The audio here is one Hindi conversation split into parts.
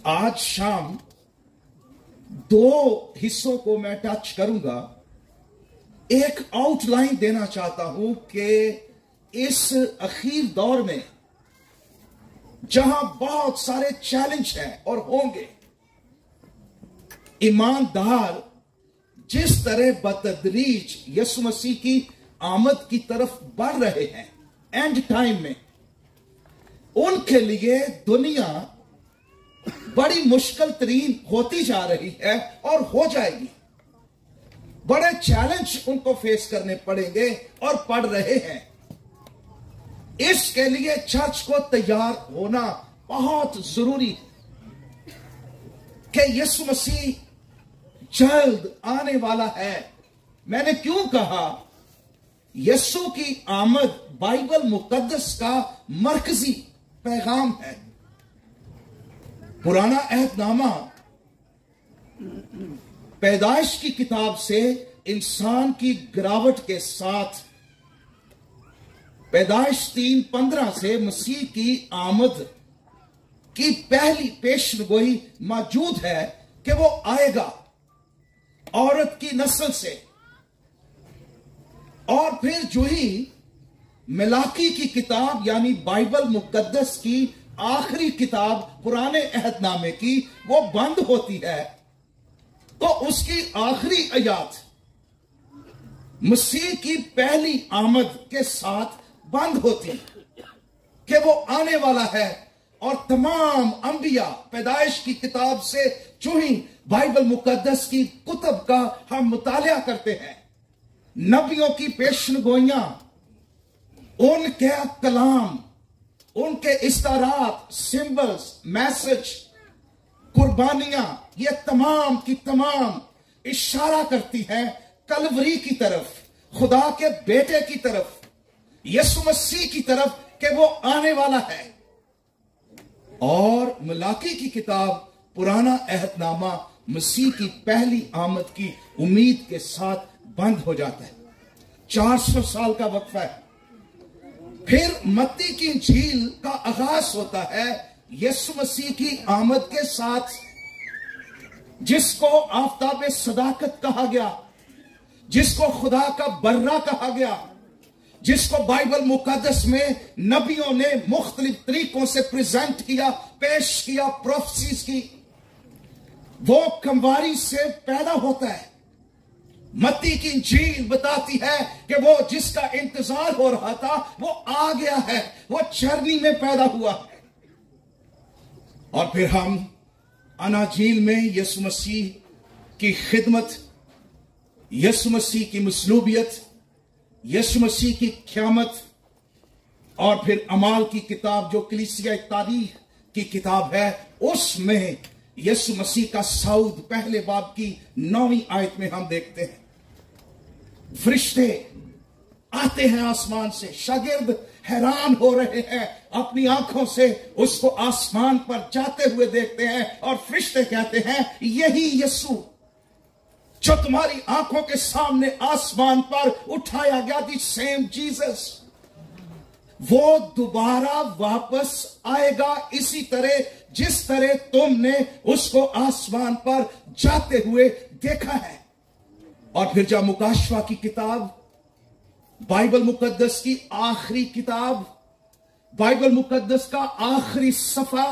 आज शाम दो हिस्सों को मैं टच करूंगा। एक आउटलाइन देना चाहता हूं कि इस अखीर दौर में जहां बहुत सारे चैलेंज हैं और होंगे, ईमानदार जिस तरह बतदरीज यीशु मसीह की आमद की तरफ बढ़ रहे हैं एंड टाइम में, उनके लिए दुनिया बड़ी मुश्किल तरीन होती जा रही है और हो जाएगी। बड़े चैलेंज उनको फेस करने पड़ेंगे और पड़ रहे हैं। इसके लिए चर्च को तैयार होना बहुत जरूरी है कि यीशु मसीह जल्द आने वाला है। मैंने क्यों कहा? यीशु की आमद बाइबल मुकद्दस का मरकजी पैगाम है। पुराना अहदनामा पैदाइश की किताब से इंसान की गिरावट के साथ पैदाइश 3:15 से मसीह की आमद की पहली पेशगोई मौजूद है कि वो आएगा औरत की नस्ल से। और फिर जो ही मिलाकी की किताब यानी बाइबल मुकद्दस की आखिरी किताब पुराने अहदनामे की वो बंद होती है, तो उसकी आखिरी आयत मसीह की पहली आमद के साथ बंद होती है कि वो आने वाला है। और तमाम अंबिया पैदाइश की किताब से जो ही बाइबल मुकद्दस की कुतब का हम मुतालिया करते हैं, नबियों की पेशनगोइयां, उनके कलाम, उनके इस्तारात, सिंबल्स, मैसेज, कुर्बानियां, ये तमाम की तमाम इशारा करती हैं कलवरी की तरफ, खुदा के बेटे की तरफ, यीशु मसीह की तरफ कि वो आने वाला है। और मिलाकी की किताब पुराना अहदनामा मसीह की पहली आमद की उम्मीद के साथ बंद हो जाता है। 400 साल का वक्फा है। फिर मत्ती की इंजील का आगाज होता है यीशु मसीह की आमद के साथ, जिसको आफताब सदाकत कहा गया, जिसको खुदा का बर्रा कहा गया, जिसको बाइबल मुकद्दस में नबियों ने मुख्तलिफ तरीकों से प्रेजेंट किया, पेश किया, प्रोफेसीज की। वो कमवारी से पैदा होता है। मत्ती की इंजील बताती है कि वो जिसका इंतजार हो रहा था वो आ गया है, वो चरनी में पैदा हुआ है। और फिर हम अनाजील में यीशु मसीह की खिदमत, यीशु मसीह की मसलूबियत, यीशु मसीह की क़यामत, और फिर अमाल की किताब जो कलीसिया तारीख की किताब है, उसमें यीशु मसीह का सऊद पहले बाब की 9वीं आयत में हम देखते हैं फरिश्ते आते हैं आसमान से, शागिर्द हैरान हो रहे हैं, अपनी आंखों से उसको आसमान पर जाते हुए देखते हैं, और फरिश्ते कहते हैं यही यीशु जो तुम्हारी आंखों के सामने आसमान पर उठाया गया, दी सेम जीसस, वो दोबारा वापस आएगा इसी तरह जिस तरह तुमने उसको आसमान पर जाते हुए देखा है। और फिर जब मुकाशवा की किताब, बाइबल मुकद्दस की आखिरी किताब, बाइबल मुकद्दस का आखिरी सफा,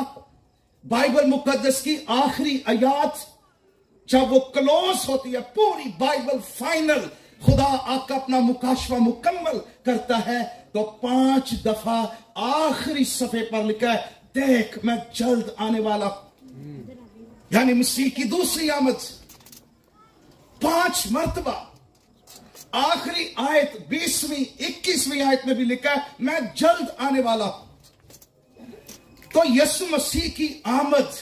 बाइबल मुकद्दस की आखिरी आयत जब वो क्लोज होती है, पूरी बाइबल फाइनल, खुदा आका अपना मुकाशवा मुकम्मल करता है, तो 5 दफा आखिरी सफे पर लिखा है देख मैं जल्द आने वाला हूं। यानी मसीह की दूसरी आमद 5 मर्तबा। आखिरी आयत 20वीं 21वीं आयत में भी लिखा है मैं जल्द आने वाला हूं। तो यीशु मसीह की आमद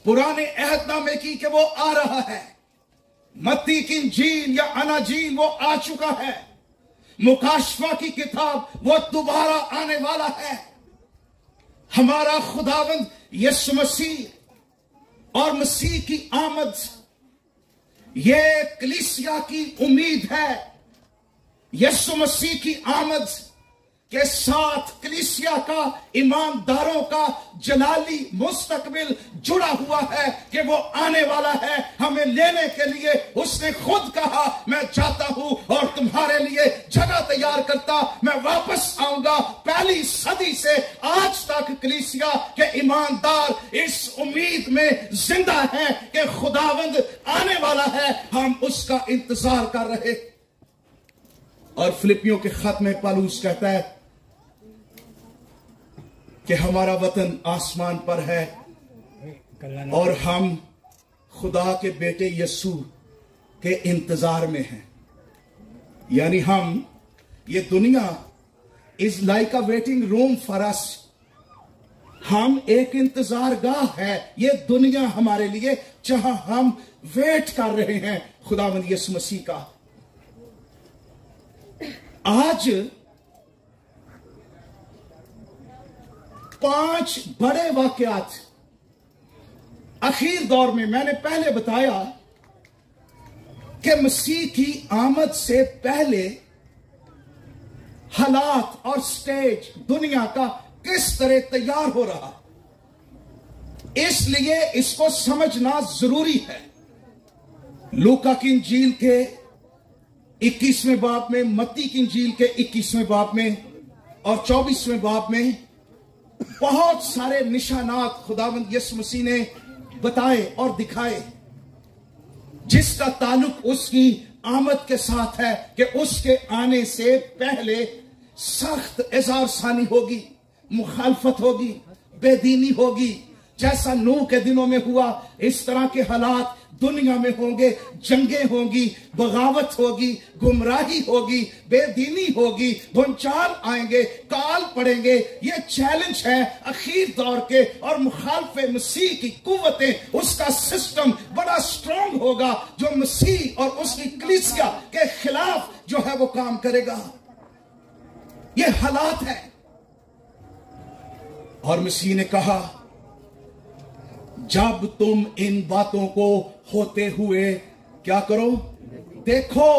पुराने अहदनामे की कि वो आ रहा है, मत्ती की इंजील या अनाजील वो आ चुका है, मुकाशवा की किताब वो दोबारा आने वाला है। हमारा खुदावंद यीशु मसीह और मसीह की आमद ये कलीसिया की उम्मीद है। यीशु मसीह की आमद के साथ कलीसिया का, ईमानदारों का जलाली मुस्तकबिल जुड़ा हुआ है कि वो आने वाला है हमें लेने के लिए। उसने खुद कहा, मैं जाता हूं और तुम्हारे लिए जगह तैयार करता, मैं वापस आऊंगा। पहली सदी से आज तक कलीसिया के ईमानदार इस उम्मीद में जिंदा है कि खुदावंद आने वाला है, हम उसका इंतजार कर रहे। और फिलिपियों के खत में पौलुस कहता है कि हमारा वतन आसमान पर है और हम खुदा के बेटे यीशु के इंतजार में हैं। यानी हम, ये दुनिया is like a waiting room for us. हम एक इंतजार गाह है ये दुनिया हमारे लिए, जहां हम वेट कर रहे हैं खुदावंद यीशु मसीह का। आज 5 बड़े वाकयात आखिर दौर में, मैंने पहले बताया कि मसीह की आमद से पहले हालात और स्टेज दुनिया का किस तरह तैयार हो रहा, इसलिए इसको समझना जरूरी है। लूका की इंजील के 21वें बाब में, मत्ती की इंजील के 21वें बाब में और 24वें बाब में बहुत सारे निशानात खुदावंद यीशु मसीह ने बताए और दिखाए, जिसका ताल्लुक उसकी आमद के साथ है कि उसके आने से पहले सख्त इज़ारसानी होगी, मुखालफत होगी, बेदीनी होगी। जैसा नूह के दिनों में हुआ, इस तरह के हालात दुनिया में होंगे। जंगें होंगी, बगावत होगी, गुमराही होगी, बेदीनी होगी, भूचाल आएंगे, काल पड़ेंगे। ये चैलेंज है अखीर दौर के, और मुखालफे मसीह की कुव्वतें, उसका सिस्टम बड़ा स्ट्रांग होगा जो मसीह और उसकी कलीसिया के खिलाफ जो है वो काम करेगा। ये हालात है। और मसीह ने कहा, जब तुम इन बातों को होते हुए क्या करो, देखो,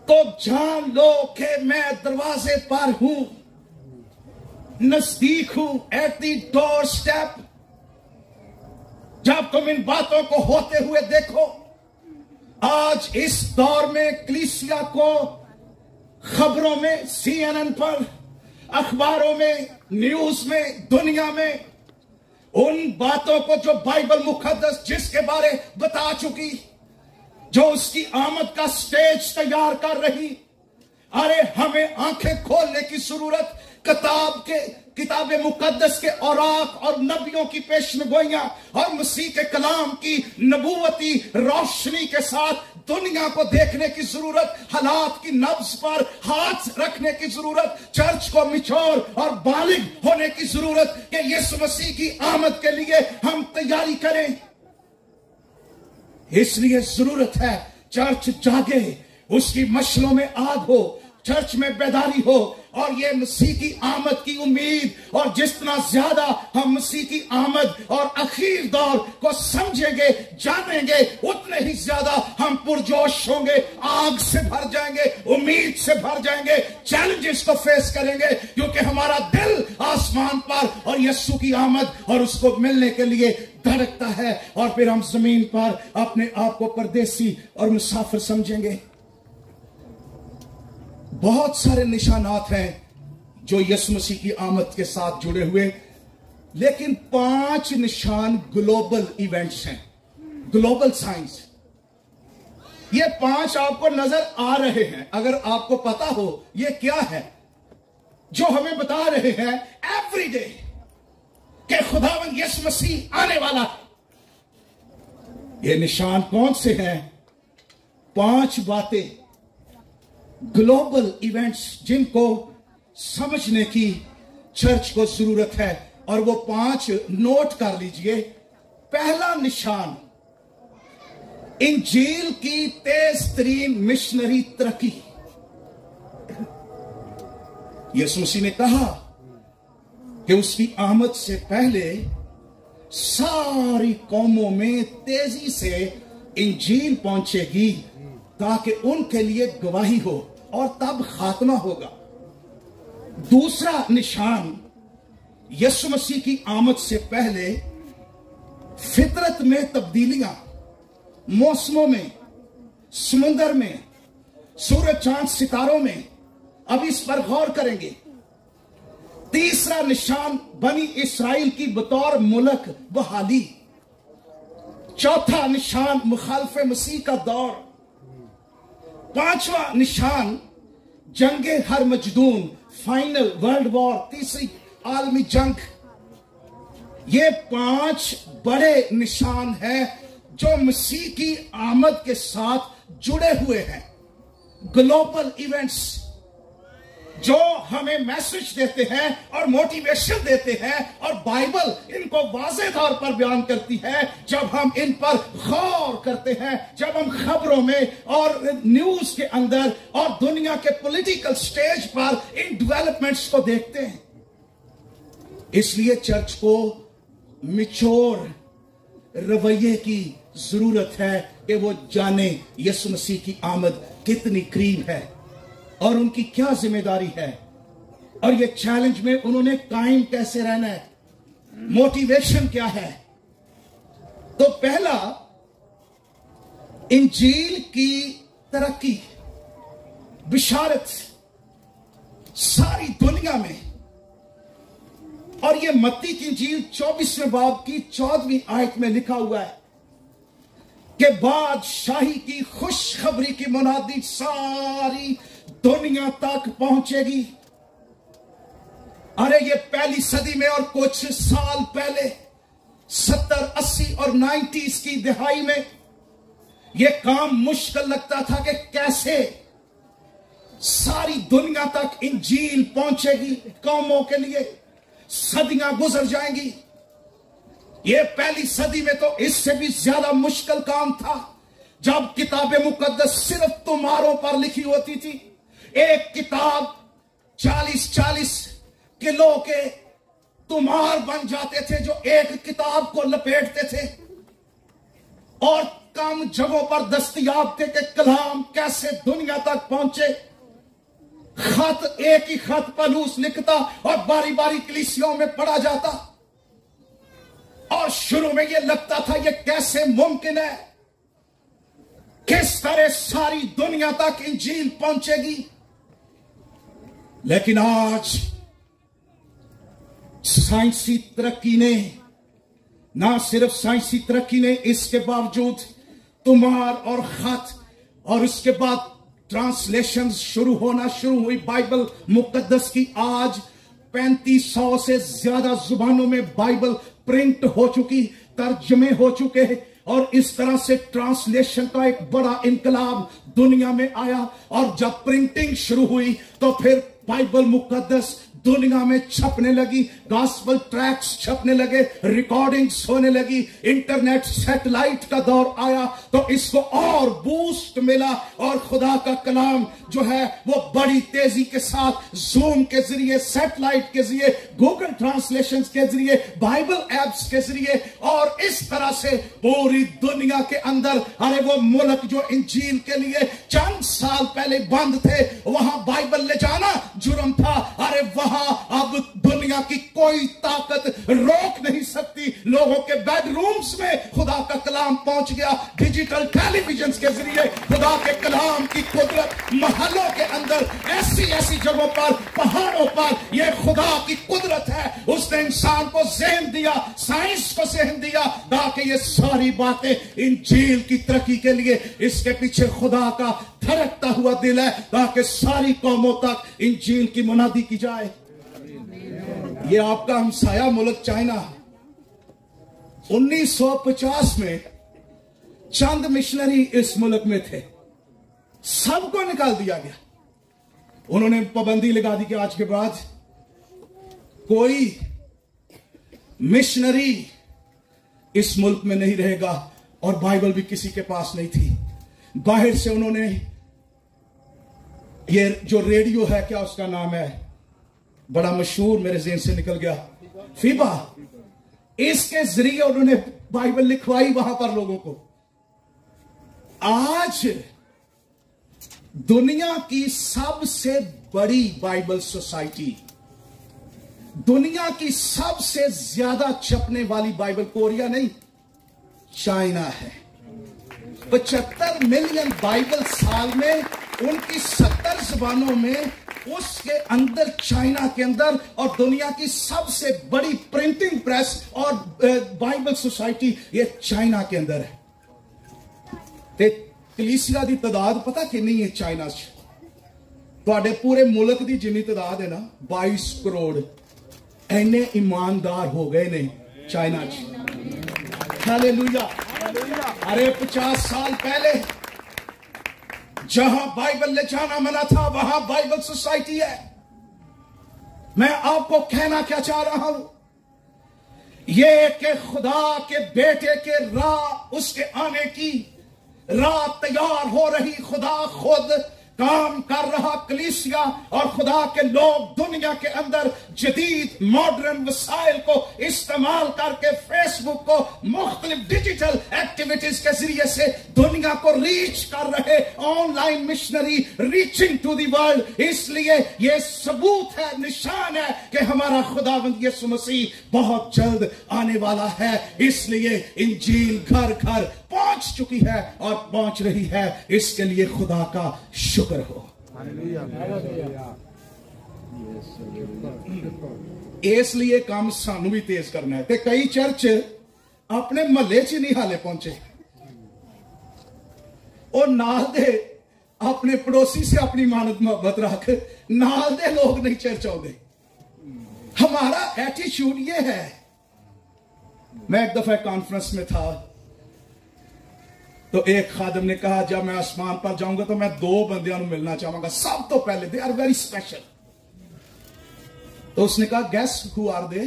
तो जान लो कि मैं दरवाजे पर हूं, नजदीक हूं, एट द डोर स्टेप। जब तुम इन बातों को होते हुए देखो। आज इस दौर में कलीसिया को खबरों में, CNN पर, अखबारों में, न्यूज में, दुनिया में उन बातों को जो बाइबल मुकद्दस जिसके बारे बता चुकी, जो उसकी आमद का स्टेज तैयार कर रही, अरे हमें आंखें खोलने की जरूरत। किताब मुकद्दस के औराक और नबियों की पेशनगोइयां और मसीह के कलाम की नबूवती रोशनी के साथ दुनिया को देखने की जरूरत, हालात की नब्ज पर हाथ रखने की जरूरत, चर्च को मिचोर और बालिग होने की जरूरत कि यीशु मसीह की आमद के लिए हम तैयारी करें। इसलिए जरूरत है चर्च जागे, उसकी मशलों में आग हो, चर्च में बेदारी हो, और ये मसीह की आमद की उम्मीद। और जितना ज्यादा हम मसीह की आमद और आखिर दौर को समझेंगे, जानेंगे, उतने ही ज्यादा हम पुरजोश होंगे, आग से भर जाएंगे, उम्मीद से भर जाएंगे, चैलेंजेस को फेस करेंगे, क्योंकि हमारा दिल आसमान पर और यीशु की आमद और उसको मिलने के लिए धड़कता है। और फिर हम जमीन पर अपने आप को परदेसी और मुसाफिर समझेंगे। बहुत सारे निशानात हैं जो यीशु मसीह की आमद के साथ जुड़े हुए, लेकिन 5 निशान ग्लोबल इवेंट्स हैं, ग्लोबल साइंस। ये 5 आपको नजर आ रहे हैं। अगर आपको पता हो ये क्या है जो हमें बता रहे हैं एवरी डे कि खुदावंद यीशु मसीह आने वाला है। ये निशान कौन से हैं? 5 बातें, ग्लोबल इवेंट्स, जिनको समझने की चर्च को जरूरत है। और वो 5 नोट कर लीजिए। पहला निशान, इंजील की तेज तरीन मिशनरी तरक्की। यीशु मसीह ने कहा कि उसकी आमद से पहले सारी कौमों में तेजी से इंजील पहुंचेगी ताकि उनके लिए गवाही हो, और तब खात्मा होगा। दूसरा निशान यीशु मसीह की आमद से पहले फितरत में तब्दीलियां, मौसमों में, समुंदर में, सूरज चांद सितारों में, अब इस पर गौर करेंगे। तीसरा निशान बनी इस्राइल की बतौर मुल्क बहाली। चौथा निशान मुखालफे मसीह का दौर। पांचवा निशान जंगे हर मजदून, फाइनल वर्ल्ड वॉर, तीसरी आलमी जंग। ये 5 बड़े निशान हैं जो मसीह की आमद के साथ जुड़े हुए हैं। ग्लोबल इवेंट्स जो हमें मैसेज देते हैं और मोटिवेशन देते हैं, और बाइबल इनको वाज़ेह तौर पर बयान करती है। जब हम इन पर गौर करते हैं, जब हम खबरों में और न्यूज के अंदर और दुनिया के पॉलिटिकल स्टेज पर इन डेवलपमेंट्स को देखते हैं, इसलिए चर्च को मिचोर रवैये की जरूरत है कि वो जाने यीशु मसीह की आमद कितनी करीब है और उनकी क्या जिम्मेदारी है, और ये चैलेंज में उन्होंने कायम कैसे रहना है, मोटिवेशन क्या है। तो पहला, इंजील की तरक्की, बिशारत सारी दुनिया में। और ये मत्ती की इंजील 24वें बाब की 14वीं आयत में लिखा हुआ है कि बादशाही की खुशखबरी की मुनादी सारी दुनिया तक पहुंचेगी। अरे ये पहली सदी में और कुछ साल पहले 70, 80 और 90s की दिहाई में यह काम मुश्किल लगता था कि कैसे सारी दुनिया तक इंजील पहुंचेगी। कौमों के लिए सदियां गुजर जाएंगी। यह पहली सदी में तो इससे भी ज्यादा मुश्किल काम था, जब किताबें मुकद्दस सिर्फ तुम्हारों पर लिखी होती थी। एक किताब 40-40 किलो के तुम्हार बन जाते थे जो एक किताब को लपेटते थे, और कम जगहों पर दस्तयाब थे कि कलाम कैसे दुनिया तक पहुंचे। खत, एक ही खत पलूस लिखता और बारी बारी कलीसियों में पढ़ा जाता, और शुरू में यह लगता था यह कैसे मुमकिन है, किस तरह सारी दुनिया तक इंजील पहुंचेगी। लेकिन आज साइंसी तरक्की ने, ना सिर्फ साइंसी तरक्की ने, इसके बावजूद तुम्हार और खत और उसके बाद ट्रांसलेशन शुरू हुई बाइबल मुकद्दस की। आज 3500 से ज्यादा जुबानों में बाइबल प्रिंट हो चुकी, तर्जमे हो चुके हैं, और इस तरह से ट्रांसलेशन का एक बड़ा इनकलाब दुनिया में आया। और जब प्रिंटिंग शुरू हुई तो फिर बाइबल मुकद्दस दुनिया में छपने लगी, गॉस्पेल ट्रैक्स छपने लगे, रिकॉर्डिंग्स होने लगी, इंटरनेट सैटेलाइट का दौर आया तो इसको और बूस्ट मिला, और खुदा का कलाम जो है वो बड़ी तेजी के साथ जूम के जरिए, सैटेलाइट के जरिए, गूगल ट्रांसलेशन के जरिए, बाइबल एप्स के जरिए, और इस तरह से पूरी दुनिया के अंदर, अरे वो मुल्क जो इंजील के लिए चंद साल पहले बंद थे, वहां बाइबल ले जाना जुर्म था, अरे वहां अब दुनिया की कोई ताकत रोक नहीं सकती। लोगों के बेडरूम्स में खुदा का कलाम पहुंच गया। डिजिटल टेलीविजन के जरिए खुदा के कलाम की कुदरत महलों के अंदर, ऐसी ऐसी जगहों पर, पहाड़ों पर, यह खुदा की कुदरत है। उसने इंसान को ज़हन दिया, साइंस को ज़हन दिया, ताकि ये सारी बातें इंजील की तरक्की के लिए, इसके पीछे खुदा का धड़कता हुआ दिल है, ताकि सारी कौमों तक इंजील की मुनादी की जाए। ये आपका हमसाया मुल्क चाइना 1950 में चंद मिशनरी इस मुल्क में थे, सबको निकाल दिया गया। उन्होंने पाबंदी लगा दी कि आज के बाद कोई मिशनरी इस मुल्क में नहीं रहेगा, और बाइबल भी किसी के पास नहीं थी। बाहर से उन्होंने ये जो रेडियो है, क्या उसका नाम है, बड़ा मशहूर, मेरे ज़हन से निकल गया, फीबा, इसके जरिए उन्होंने बाइबल लिखवाई वहां पर लोगों को। आज दुनिया की सबसे बड़ी बाइबल सोसाइटी, दुनिया की सबसे ज्यादा छपने वाली बाइबल कोरिया नहीं, चाइना है। 75 मिलियन बाइबल साल में, उनकी 70 जबानों में, उसके अंदर चाइना के अंदर, और दुनिया की सबसे बड़ी प्रिंटिंग प्रेस और बाइबल सोसाइटी ये चाइना के अंदर है। ते कलीसिया की तादाद पता कितनी है चाइना च? तुहाडे पूरे मुल्क की जिन्नी तादाद है ना, 22 करोड़ इन्ने ईमानदार हो गए ने चाइना च। हालेलुया। अरे 50 साल पहले जहां बाइबल ले जाना मना था, वहां बाइबल सोसाइटी है। मैं आपको कहना क्या चाह रहा हूं, ये कि खुदा के बेटे के राह, उसके आने की राह तैयार हो रही, खुदा खुद काम कर रहा, कलीसिया और खुदा के लोग दुनिया के अंदर जदीद मॉडर्न वसाइल को इस्तेमाल करके, फेसबुक को, मुख्तलिफ डिजिटल एक्टिविटीज के जरिए से दुनिया को रीच कर रहे, online missionary reaching to the world. इसलिए यह सबूत है, निशान है कि हमारा खुदावंद यीशु मसीह बहुत जल्द आने वाला है। इसलिए इंजील घर घर पहुंच चुकी है और पहुंच रही है, इसके लिए खुदा का शुक्र हो। इसलिए काम सानू भी तेज करना है। ते कई चर्च अपने महल्ले च नहीं हाले पहुंचे, और नाल दे अपने पड़ोसी से अपनी मानत मोहब्बत रख, नाल दे लोग नहीं चर्च आते। हमारा एटीट्यूड ये है। मैं एक दफा कॉन्फ्रेंस में था, तो एक खादिम ने कहा, जब मैं आसमान पर जाऊंगा तो मैं 2 बंदियों को मिलना चाहूंगा, सब तो पहले, दे आर वेरी स्पेशल। तो उसने कहा, गैस हु आर दे?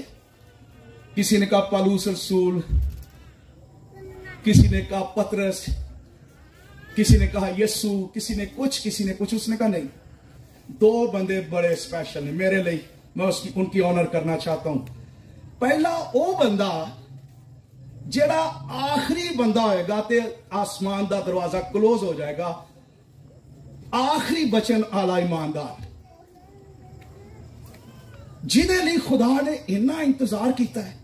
किसी ने कहा पौलुस रसूल, किसी ने कहा पतरस, किसी ने कहा यीशु, किसी ने कुछ। उसने कहा नहीं, 2 बंदे बड़े स्पेशल हैं मेरे लिए, मैं उनकी ऑनर करना चाहता हूं। पहला वो बंदा जेड़ा आखिरी बंदा होएगा ते आसमान का दरवाजा क्लोज हो जाएगा, आखिरी बचन आला ईमानदार, जिदे लिए खुदा ने इन्ना इंतजार किया है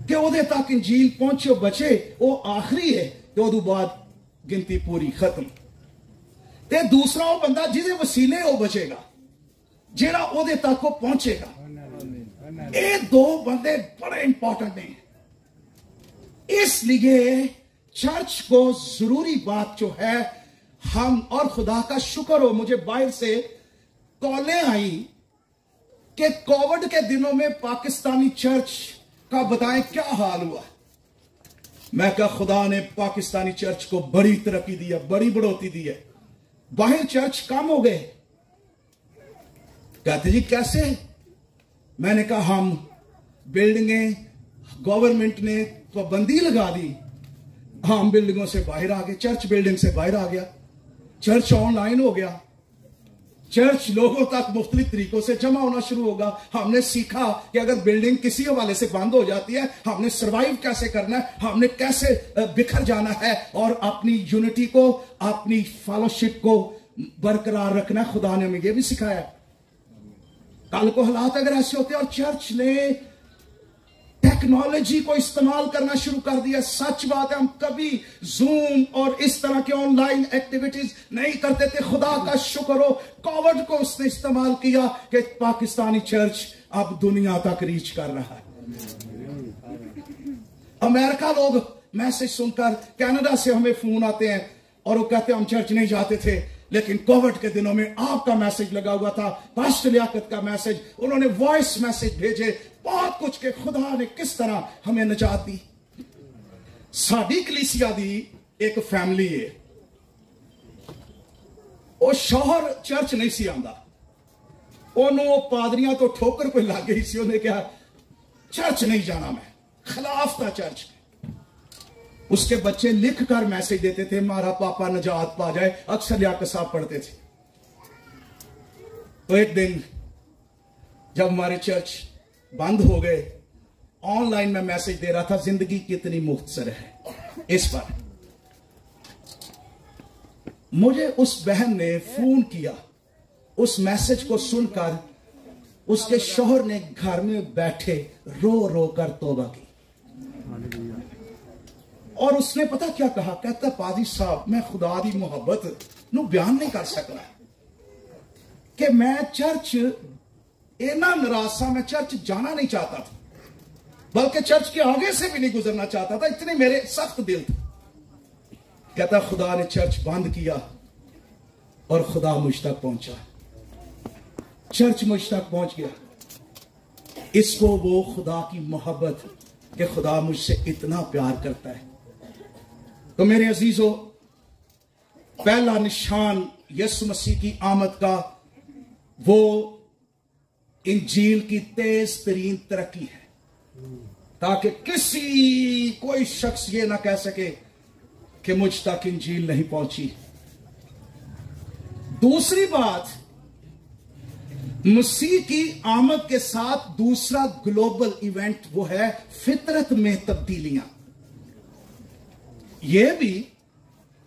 कि ओदे तक इंजील पहुंचे बचे, वो आखिरी है, तो उदू बाद गिनती पूरी खत्म। ते दूसरा वो बंदा जिदे वसीले वो बचेगा, जेड़ा ओदे तक वो पहुंचेगा। ये 2 बंदे बड़े इंपॉर्टेंट हैं। इसलिए चर्च को जरूरी बात जो है, हम, और खुदा का शुक्र हो, मुझे बाहर से कॉलें आई कि कोविड के दिनों में पाकिस्तानी चर्च का बताएं क्या हाल हुआ। मैं कहा खुदा ने पाकिस्तानी चर्च को बड़ी तरक्की दी है, बड़ी बढ़ोतरी दी है। बाहर चर्च कम हो गए। कहते जी कैसे? मैंने कहा हम बिल्डिंगें, गवर्नमेंट ने पाबंदी लगा दी, हम बिल्डिंगों से बाहर आ गए, चर्च बिल्डिंग से बाहर आ गया, चर्च ऑनलाइन हो गया, चर्च लोगों तक मुख्तलिफ तरीकों से जमा होना शुरू होगा। हमने सीखा कि अगर बिल्डिंग किसी हवाले से बंद हो जाती है, हमने सरवाइव कैसे करना है, हमने कैसे बिखर जाना है और अपनी यूनिटी को, अपनी फेलोशिप को बरकरार रखना। खुदा ने हमें यह भी सिखाया। कल को हालात अगर ऐसे होते और चर्च ने टेक्नोलॉजी को इस्तेमाल करना शुरू कर दिया, सच बात है, हम कभी जूम और इस तरह के ऑनलाइन एक्टिविटीज नहीं करते थे। खुदा का शुक्र हो, कोविड को उसने इस्तेमाल किया कि पाकिस्तानी चर्च अब दुनिया तक रीच कर रहा है। अमेरिका लोग मैसेज सुनकर, कनाडा से हमें फोन आते हैं और वो कहते हैं हम चर्च नहीं जाते थे, लेकिन कोविड के दिनों में आपका मैसेज लगा हुआ था, पास्टर लियाकत का मैसेज, उन्होंने वॉइस मैसेज भेजे, बहुत कुछ के खुदा ने किस तरह हमें निजात दी। साडी कलीसिया दी एक फैमिली है, वो शौहर चर्च नहीं सी आंदा, ओनू पादरियां तो ठोकर कोई लग गई सी, उन्हें कहा चर्च नहीं जाना, मैं खिलाफ था चर्च। उसके बच्चे लिख कर मैसेज देते थे, हमारा पापा निजात पा जाए, अक्सर लियाकत साहब पढ़ते थे। तो एक दिन जब हमारे चर्च बंद हो गए, ऑनलाइन में मैसेज दे रहा था, जिंदगी कितनी मुख्तसर है। इस पर मुझे उस बहन ने फोन किया उस मैसेज को सुनकर उसके शौहर ने घर में बैठे रो रो कर तौबा की। और उसने पता क्या कहा? कहता, पादी साहब, मैं खुदा दी मोहब्बत नू बयान नहीं कर सकना कि मैं चर्च इतना नाराज सा, मैं चर्च जाना नहीं चाहता था, बल्कि चर्च के आगे से भी नहीं गुजरना चाहता था, इतने मेरे सख्त दिल थे। कहता, खुदा ने चर्च बंद किया और खुदा मुझ तक पहुंचा, चर्च मुझ तक पहुंच गया। इसको वो खुदा की मोहब्बत कि खुदा मुझसे इतना प्यार करता है। तो मेरे अजीजों, पहला निशान यीशु मसीह की आमद का वो इंजील की तेज तरीन तरक्की है, ताकि कोई शख्स ये ना कह सके कि मुझ तक इंजील नहीं पहुंची। दूसरी बात, मसीह की आमद के साथ दूसरा ग्लोबल इवेंट वो है फितरत में तब्दीलियां। यह भी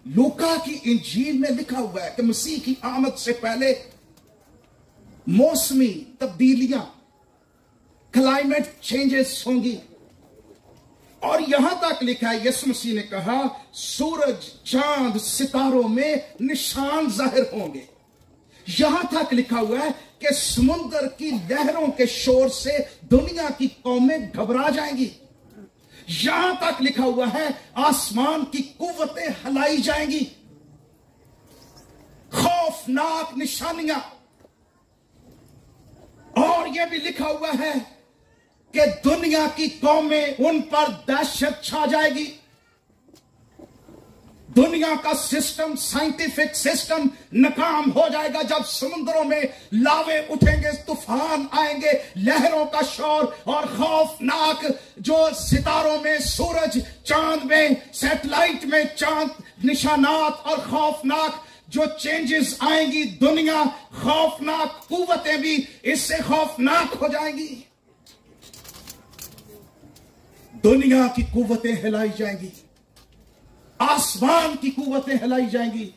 लूका की इंजील में लिखा हुआ है कि मसीह की आमद से पहले मौसमी तब्दीलियां, क्लाइमेट चेंजेस होंगी। और यहां तक लिखा है, यीशु मसीह ने कहा, सूरज, चांद, सितारों में निशान जाहिर होंगे। यहां तक लिखा हुआ है कि समुद्र की लहरों के शोर से दुनिया की कौमें घबरा जाएंगी। यहां तक लिखा हुआ है, आसमान की कुव्वतें हिलाई जाएंगी। खौफनाक निशानियां। और यह भी लिखा हुआ है कि दुनिया की कौमें, उन पर दहशत छा जाएगी। दुनिया का सिस्टम, साइंटिफिक सिस्टम नाकाम हो जाएगा जब समुद्रों में लावे उठेंगे, तूफान आएंगे, लहरों का शोर और खौफनाक जो सितारों में, सूरज, चांद में, सैटेलाइट में चांद निशानात और खौफनाक जो चेंजेस आएंगी, दुनिया, खौफनाक कुव्वतें भी इससे खौफनाक हो जाएंगी। दुनिया की कुव्वतें हिलाई जाएंगी, आसमान की कुव्वतें हिलाई जाएंगी।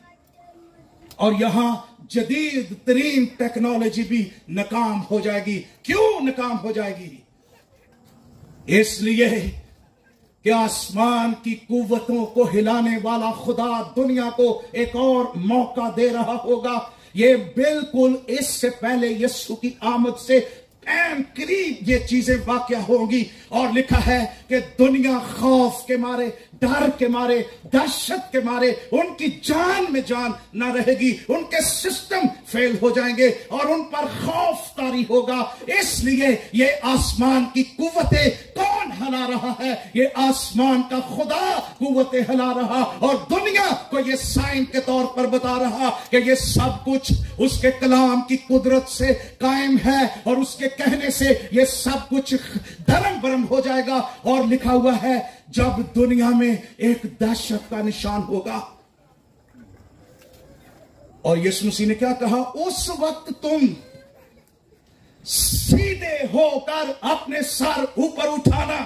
और यहां जदीद तरीन टेक्नोलॉजी भी नाकाम हो जाएगी। क्यों नाकाम हो जाएगी? इसलिए कि आसमान की कुव्वतों को हिलाने वाला खुदा दुनिया को एक और मौका दे रहा होगा। ये बिल्कुल इससे पहले यीशु की आमद से करीब ये चीजें वाकया होंगी। और लिखा है कि दुनिया खौफ के मारे, डर के मारे, दहशत के मारे उनकी जान में जान ना रहेगी, उनके सिस्टम फेल हो जाएंगे और उन पर खौफ तारी होगा। इसलिए ये आसमान की कुव्वतें कौन हिला रहा है? ये आसमान का खुदा कुव्वतें हिला रहा और दुनिया को ये साइन के तौर पर बता रहा कि ये सब कुछ उसके कलाम की कुदरत से कायम है और उसके कहने से ये सब कुछ धर्म भरम हो जाएगा। और लिखा हुआ है, जब दुनिया में एक दहशत का निशान होगा। और यीशु मसीह ने क्या कहा? उस वक्त तुम सीधे होकर अपने सर ऊपर उठाना।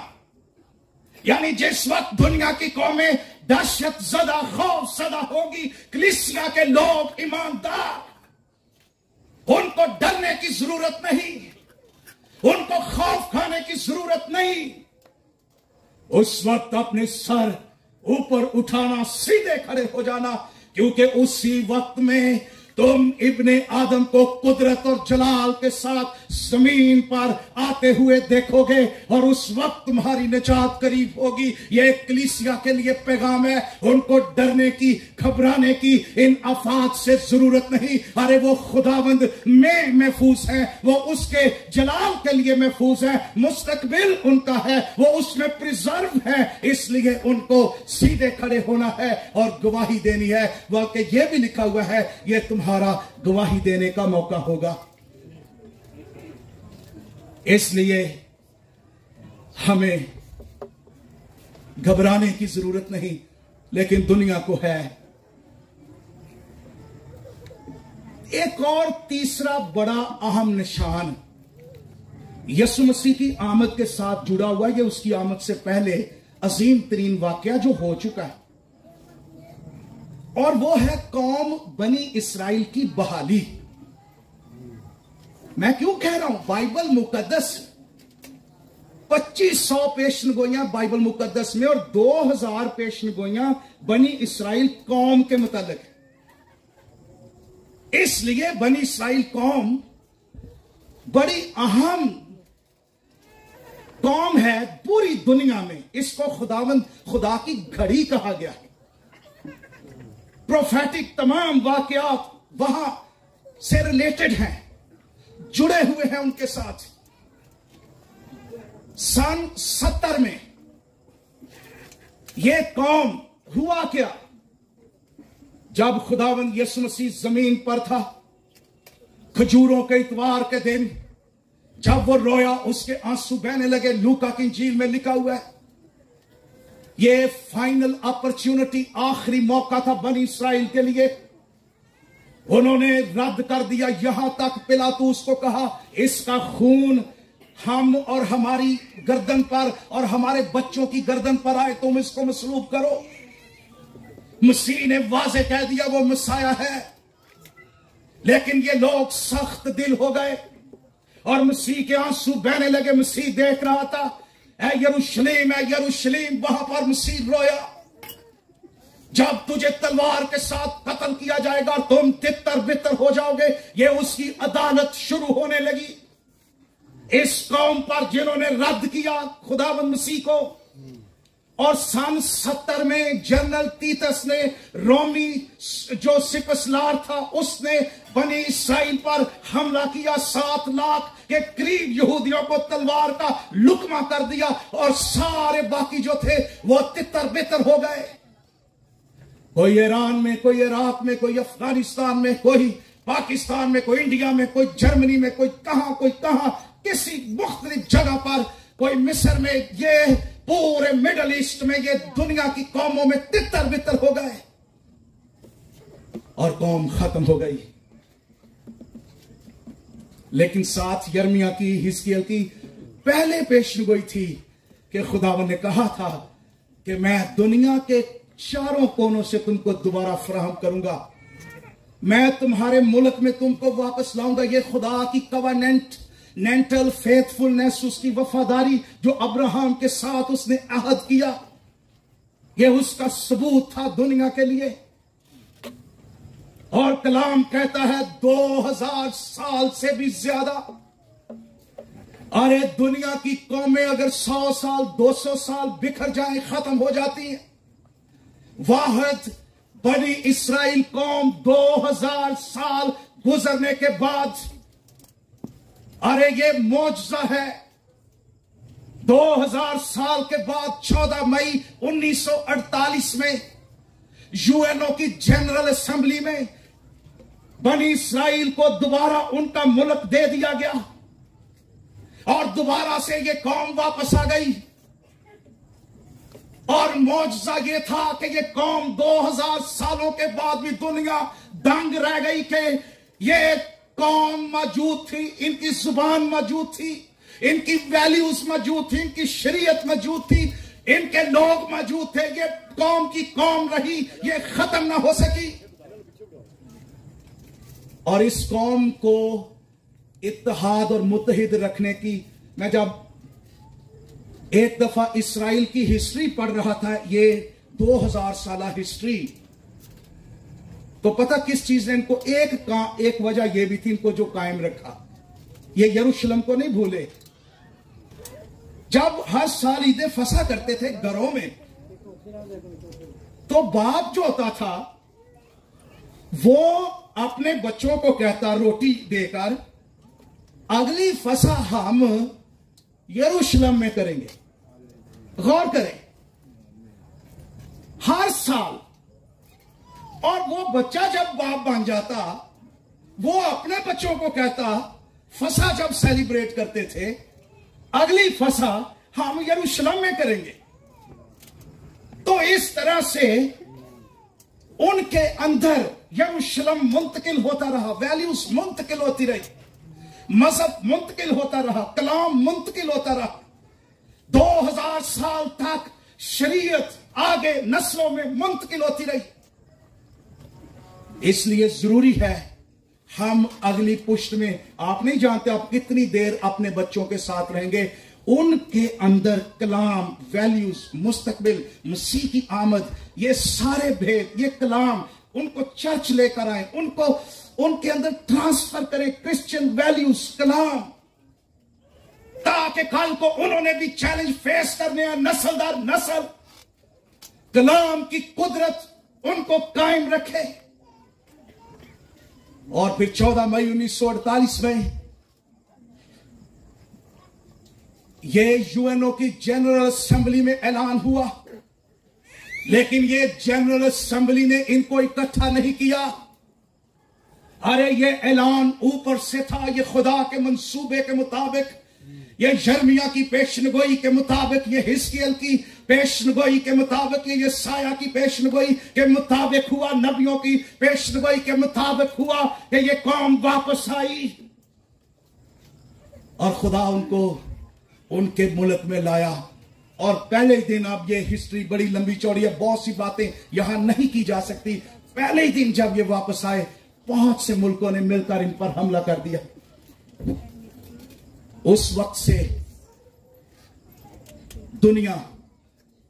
यानी जिस वक्त दुनिया की कौमें दहशत ज़दा, खौफ ज़दा होगी, कलीसिया के लोग ईमानदार, उनको डरने की जरूरत नहीं, उनको खौफ खाने की जरूरत नहीं। उस वक्त अपने सर ऊपर उठाना, सीधे खड़े हो जाना, क्योंकि उसी वक्त में तुम इब्ने आदम को कुदरत और जलाल के साथ जमीन पर आते हुए देखोगे और उस वक्त तुम्हारी निजात करीब होगी। यह कलीसिया के लिए पैगाम है। उनको डरने की, घबराने की, इन आफात से जरूरत नहीं। अरे वो खुदावंद में महफूज है, वो उसके जलाल के लिए महफूज है, मुस्तकबिल उनका है, वो उसमें प्रिजर्व है। इसलिए उनको सीधे खड़े होना है और गवाही देनी है। बल्कि यह भी लिखा हुआ है, यह तुम्हारा गवाही देने का मौका होगा। इसलिए हमें घबराने की जरूरत नहीं, लेकिन दुनिया को है। एक और तीसरा बड़ा अहम निशान यीशु मसीह की आमद के साथ जुड़ा हुआ है। यह उसकी आमद से पहले अजीम तरीन वाकया जो हो चुका है, और वो है कौम बनी इस्राइल की बहाली। मैं क्यों कह रहा हूं, बाइबल मुकद्दस 2500 पेशन गोइयां बाइबल मुकद्दस में और 2000 पेशन गोइयां बनी इसराइल कौम के मुतालिक। इसलिए बनी इसराइल कौम बड़ी अहम कौम है पूरी दुनिया में। इसको खुदा की घड़ी कहा गया है। प्रोफेटिक तमाम वाकयात वहां से रिलेटेड हैं, जुड़े हुए हैं उनके साथ। सन 70 में यह कौम हुआ क्या, जब खुदावंद यीशु मसीह जमीन पर था, खजूरों के इतवार के दिन जब वो रोया उसके आंसू बहने लगे। लूका की इंजील में लिखा हुआ है। ये फाइनल अपॉर्चुनिटी, आखिरी मौका था बनी इस्राएल के लिए। उन्होंने रद्द कर दिया। यहां तक पिलातूस को कहा, इसका खून हम और हमारी गर्दन पर और हमारे बच्चों की गर्दन पर आए, तुम इसको मसलूब करो। मसीह ने वाज़े कह दिया वो मसाया है, लेकिन ये लोग सख्त दिल हो गए और मसीह के आंसू बहने लगे। मसीह देख रहा था, ऐ यरूशलेम, ऐ यरूशलेम, वहां पर मसीह रोया, जब तुझे तलवार के साथ कत्ल किया जाएगा और तुम तितर बितर हो जाओगे। ये उसकी अदालत शुरू होने लगी इस कौम पर जिन्होंने रद्द किया खुदावंद मसीह को। और सन 70 में जनरल तीतस ने, रोमी जो सिपसलार था, उसने बनी इसराइल पर हमला किया। 7 लाख के करीब यहूदियों को तलवार का लुकमा कर दिया और सारे बाकी जो थे वो तितर बितर हो गए। कोई ईरान में, कोई इराक में, कोई अफगानिस्तान में, कोई पाकिस्तान में, कोई इंडिया में, कोई जर्मनी में, कोई कहां, किसी मुख्तलिफ जगह पर, कोई मिस्र में, ये पूरे मिडल ईस्ट में, ये दुनिया की कौमों में तितर बितर हो गए और कौम खत्म हो गई। लेकिन साथ यर्मिया की, हिजकिय्याह की पहले पेशगोई थी कि खुदावंद ने कहा था कि मैं दुनिया के चारों कोनों से तुमको दोबारा फराहम करूंगा, मैं तुम्हारे मुल्क में तुमको वापस लाऊंगा। ये खुदा की कवानेंटल फेथफुलनेस, उसकी वफादारी जो अब्राहम के साथ उसने अहद किया, यह उसका सबूत था दुनिया के लिए। और कलाम कहता है 2000 साल से भी ज्यादा। अरे दुनिया की कौमें अगर 100 साल 200 साल बिखर जाएं, खत्म हो जाती हैं, वाहिद बनी इस्राइल कौम 2000 साल गुजरने के बाद, अरे ये मौजज़ा है। 2000 साल के बाद 14 मई 1948 में यूएनओ की जनरल असेंबली में बनी इस्राइल को दोबारा उनका मुल्क दे दिया गया और दोबारा से ये कौम वापस आ गई। और मौजज़ा ये था कि ये कौम 2000 सालों के बाद भी दुनिया दंग रह गई कि ये कौम मौजूद थी, इनकी जुबान मौजूद थी, इनकी वैल्यूज मौजूद थी, इनकी शरीयत मौजूद थी, इनके लोग मौजूद थे। ये कौम की कौम रही, ये खत्म ना हो सकी। और इस कौम को इत्तेहाद और मुत्तहिद रखने की, मैं जब एक दफा इसराइल की हिस्ट्री पढ़ रहा था, ये 2000 साल हिस्ट्री, तो पता किस चीज ने इनको एक वजह यह भी थी इनको जो कायम रखा, ये यरूशलेम को नहीं भूले। जब हर साल ईद फसा करते थे घरों में, तो बाप जो होता था वो अपने बच्चों को कहता रोटी देकर, अगली फसा हम यरूशलेम में करेंगे। गौर करें, हर साल। और वो बच्चा जब बाप बन जाता, वो अपने बच्चों को कहता, फसा जब सेलिब्रेट करते थे, अगली फसा हम यरूशलेम में करेंगे। तो इस तरह से उनके अंदर यरूशलेम मुंतकिल होता रहा, वैल्यूज मुंतकिल होती रही, मजहब मुंतकिल होता रहा, कलाम मुंतकिल होता रहा। 2000 साल तक शरीयत आगे नस्लों में मुंतकिल होती रही। इसलिए जरूरी है हम अगली पुष्ट में, आप नहीं जानते आप कितनी देर अपने बच्चों के साथ रहेंगे, उनके अंदर कलाम, वैल्यूज, मुस्तकबिल, मसीह की आमद, ये सारे भेद, ये कलाम उनको चर्च लेकर आए, उनको उनके अंदर ट्रांसफर करें क्रिश्चियन वैल्यूज, कलाम, ताकि कल को उन्होंने भी चैलेंज फेस करने हैं, नस्ल दर नस्ल कलाम की कुदरत उनको कायम रखे। और फिर 14 मई 1948 में ये यूएनओ की जनरल असेंबली में ऐलान हुआ, लेकिन ये जनरल असेंबली ने इनको इकट्ठा नहीं किया। अरे ये ऐलान ऊपर से था, ये खुदा के मंसूबे के मुताबिक, ये यिर्मयाह की पेशनगोई के मुताबिक, ये हिजकिय्याह की पेशनगोई के मुताबिक, ये यशायाह की पेशनगोई के मुताबिक हुआ, नबियों की पेशनगोई के मुताबिक हुआ कि ये कौम वापस आई और खुदा उनको उनके मुल्क में लाया। और पहले दिन, अब ये हिस्ट्री बड़ी लंबी चौड़ी है, बहुत सी बातें यहां नहीं की जा सकती, पहले ही दिन जब ये वापस आए 5 से मुल्कों ने मिलकर इन पर हमला कर दिया। उस वक्त से दुनिया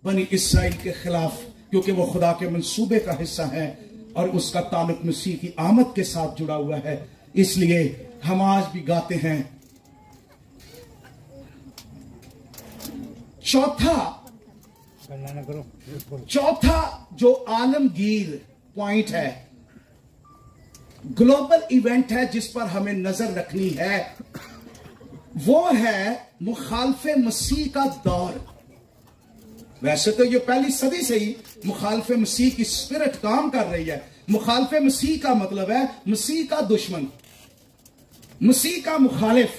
बनी इसराइल के खिलाफ, क्योंकि वो खुदा के मंसूबे का हिस्सा है और उसका ताल्लुक मसीह की आमद के साथ जुड़ा हुआ है, इसलिए हम आज भी गाते हैं। चौथा जो आलमगीर पॉइंट है, ग्लोबल इवेंट है जिस पर हमें नजर रखनी है, वो है मुखालफे मसीह का दौर। वैसे तो ये पहली सदी से ही मुखालफे मसीह की स्पिरिट काम कर रही है। मुखालफे मसीह का मतलब है मसीह का दुश्मन, मसीह का मुखालिफ,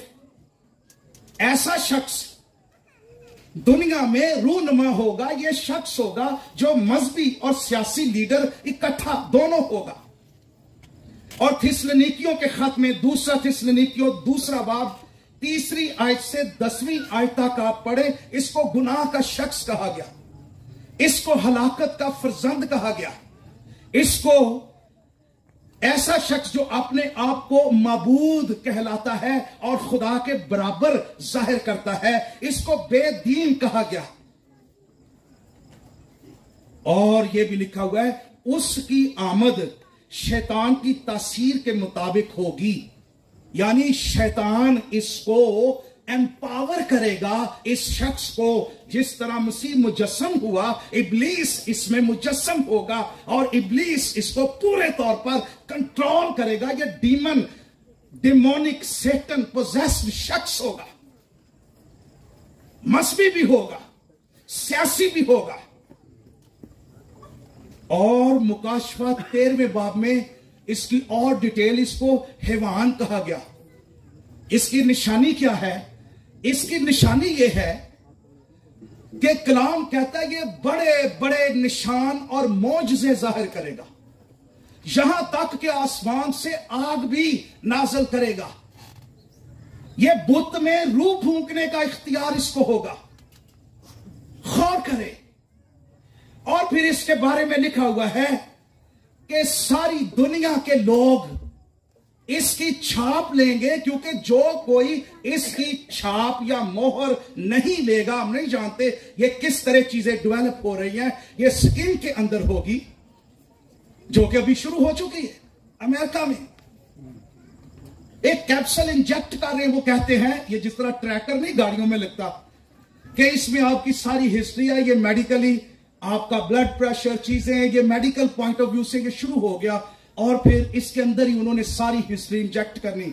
ऐसा शख्स दुनिया में रूनुमा होगा, यह शख्स होगा जो मजहबी और सियासी लीडर इकट्ठा दोनों होगा। और थिस्सलुनीकियों के खत में, दूसरा थिस्सलुनीकियों 2 बाब 3 आयत से 10 आयत तक आप पढ़े, इसको गुनाह का शख्स कहा गया, इसको हलाकत का फर्जंद कहा गया, इसको ऐसा शख्स जो अपने आप को माबूद कहलाता है और खुदा के बराबर जाहिर करता है, इसको बेदीन कहा गया। और यह भी लिखा हुआ है उसकी आमद शैतान की तासीर के मुताबिक होगी, यानी शैतान इसको एम्पावर करेगा, इस शख्स को, जिस तरह मसीह मुजस्सम हुआ, इब्लीस इसमें मुजस्सम होगा और इब्लीस इसको पूरे तौर पर कंट्रोल करेगा। ये डीमन, डिमोनिक, सेटन पोजेस्ड शख्स होगा, मजहबी भी होगा, सियासी भी होगा। और मुकाशफा 13वें बाब में इसकी और डिटेल, इसको हैवान कहा गया। इसकी निशानी क्या है? इसकी निशानी यह है कि कलाम कहता है ये बड़े बड़े निशान और मौजज़े जाहिर करेगा, यहां तक कि आसमान से आग भी नाज़िल करेगा। यह बुत में रूह फूंकने का इख्तियार इसको होगा। गौर करें। और फिर इसके बारे में लिखा हुआ है कि सारी दुनिया के लोग इसकी छाप लेंगे, क्योंकि जो कोई इसकी छाप या मोहर नहीं लेगा, हम नहीं जानते ये किस तरह चीजें डेवलप हो रही हैं, ये स्किन के अंदर होगी, जो कि अभी शुरू हो चुकी है अमेरिका में। एक कैप्सूल इंजेक्ट कर रहे हैं, वो कहते हैं, ये जिस तरह ट्रैकर नहीं गाड़ियों में लगता, कि इसमें आपकी सारी हिस्ट्री है, ये मेडिकली आपका ब्लड प्रेशर चीजें, ये मेडिकल पॉइंट ऑफ व्यू से ये शुरू हो गया, और फिर इसके अंदर ही उन्होंने सारी हिस्ट्री इंजेक्ट करनी।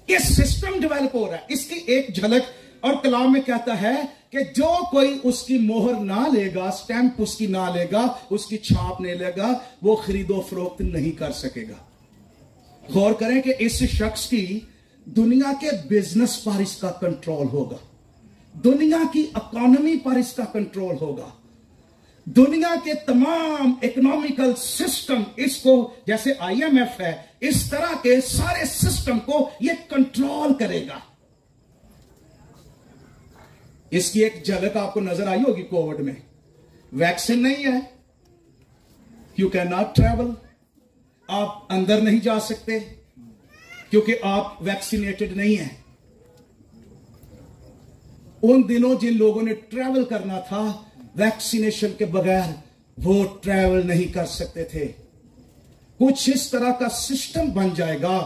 ये सिस्टम डेवलप हो रहा है, इसकी एक झलक। और कलाम में कहता है कि जो कोई उसकी मोहर ना लेगा, स्टैंप उसकी ना लेगा, उसकी छाप नहीं लेगा, वो खरीदो फरोख्त नहीं कर सकेगा। गौर करें कि इस शख्स की दुनिया के बिजनेस पर इसका कंट्रोल होगा, दुनिया की इकोनॉमी पर इसका कंट्रोल होगा, दुनिया के तमाम इकोनॉमिकल सिस्टम इसको, जैसे IMF है, इस तरह के सारे सिस्टम को ये कंट्रोल करेगा। इसकी एक झलक आपको नजर आई होगी कोविड में। वैक्सीन नहीं है, यू कैन नॉट ट्रेवल, आप अंदर नहीं जा सकते क्योंकि आप वैक्सीनेटेड नहीं हैं। उन दिनों जिन लोगों ने ट्रैवल करना था वैक्सीनेशन के बगैर, वो ट्रैवल नहीं कर सकते थे। कुछ इस तरह का सिस्टम बन जाएगा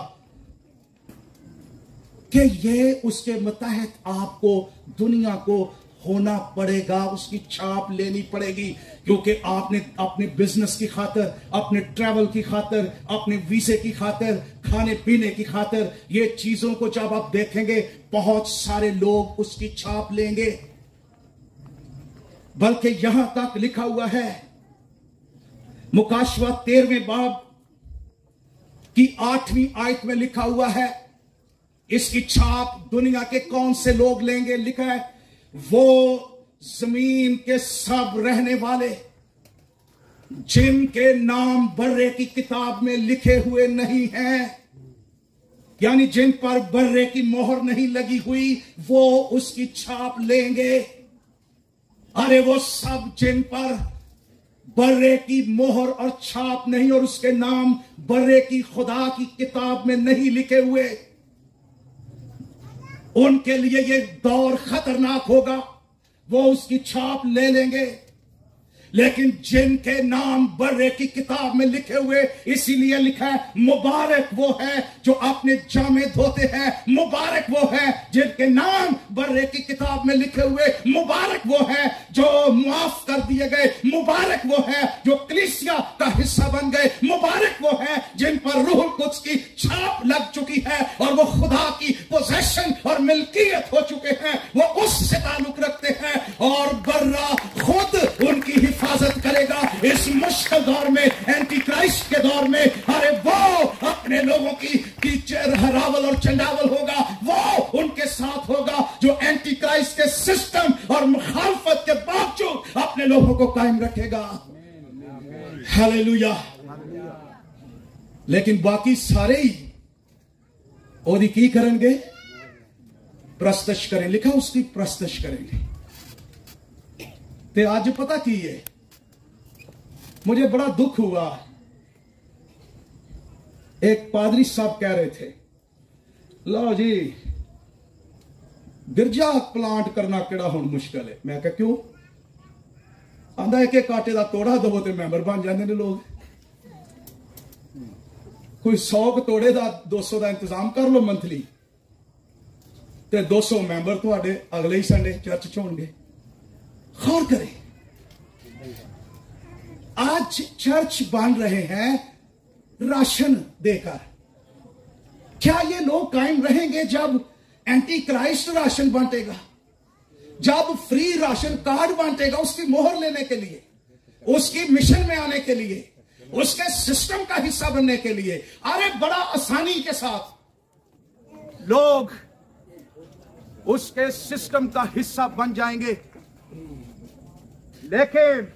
कि ये उसके मुताबिक आपको दुनिया को होना पड़ेगा, उसकी छाप लेनी पड़ेगी, क्योंकि आपने अपने बिजनेस की खातिर, अपने ट्रैवल की खातिर, अपने वीजे की खातिर, खाने पीने की खातिर, ये चीजों को जब आप देखेंगे बहुत सारे लोग उसकी छाप लेंगे। बल्कि यहां तक लिखा हुआ है मुकाशवा 13वें बाब की 8वीं आयत में लिखा हुआ है, इसकी छाप दुनिया के कौन से लोग लेंगे। लिखा है वो जमीन के सब रहने वाले जिनके नाम बर्रे की किताब में लिखे हुए नहीं हैं, यानी जिन पर बर्रे की मोहर नहीं लगी हुई, वो उसकी छाप लेंगे। अरे वो सब जिन पर बर्रे की मोहर और छाप नहीं और उसके नाम बर्रे की खुदा की किताब में नहीं लिखे हुए, उनके लिए ये दौर खतरनाक होगा। वो उसकी छाप ले लेंगे। लेकिन जिनके नाम बर्रे की किताब में लिखे हुए, इसीलिए लिखा है मुबारक वो है जो अपने जामे धोते हैं, मुबारक वो है जिनके नाम बर्रे की किताब में लिखे हुए, मुबारक वो है जो माफ कर दिए गए, मुबारक वो है जो कलीसिया का हिस्सा बन गए, मुबारक वो है जिन पर रूह कुद्स की छाप लग चुकी है और वो खुदा की पोजेशन और मिल्कियत हो चुके हैं, वो उससे ताल्लुक रखते हैं और बर्रा खुद उनकी हिफाजत करेगा इस मुश्किल दौर में, एंटी क्राइस्ट के दौर में। अरे वो अपने लोगों की हरावल और चंडावल होगा, वो उनके साथ होगा जो एंटी क्राइस्ट के सिस्टम और मुखालफत के बावजूद अपने लोगों को कायम रखेगा। हालेलुया। लेकिन बाकी सारे ही ओदी की करेंगे, प्रस्तश करें, लिखा उसकी प्रस्तश करेंगे। ते आज पता की है, मुझे बड़ा दुख हुआ। एक पादरी साहब कह रहे थे, लो जी गिरजा प्लांट करना केड़ा हुण मुश्किल है। मैं कहा क्यों? आंदा एक एक आटे का तोड़ा दवो तो मैंबर बन जाते ने लोग। कोई 100 तोड़े का 200 का इंतजाम कर लो मंथली, ते 200 मैंबर तुहाडे अगले ही संडे चर्च च होणगे। गौर करें, आज चर्च बन रहे हैं राशन देकर। क्या ये लोग कायम रहेंगे जब एंटी क्राइस्ट राशन बांटेगा, जब फ्री राशन कार्ड बांटेगा उसकी मोहर लेने के लिए, उसकी मिशन में आने के लिए, उसके सिस्टम का हिस्सा बनने के लिए? अरे बड़ा आसानी के साथ लोग उसके सिस्टम का हिस्सा बन जाएंगे। लेकिन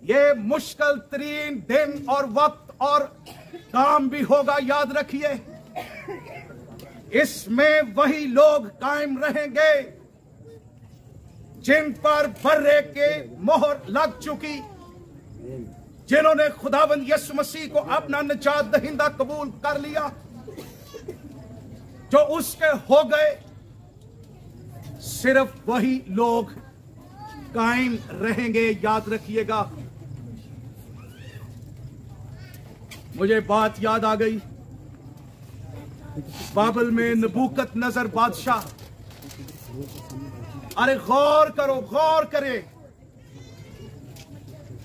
ये मुश्किल तरीन दिन और वक्त और काम भी होगा, याद रखिए। इसमें वही लोग कायम रहेंगे जिन पर बर्रे के मोहर लग चुकी, जिन्होंने खुदावंद यीशु मसीह को अपना निजात दहिंदा कबूल कर लिया, जो उसके हो गए। सिर्फ वही लोग कायम रहेंगे, याद रखिएगा। मुझे बात याद आ गई, बाबल में नबूकदनेस्सर बादशाह, अरे गौर करो, गौर करे,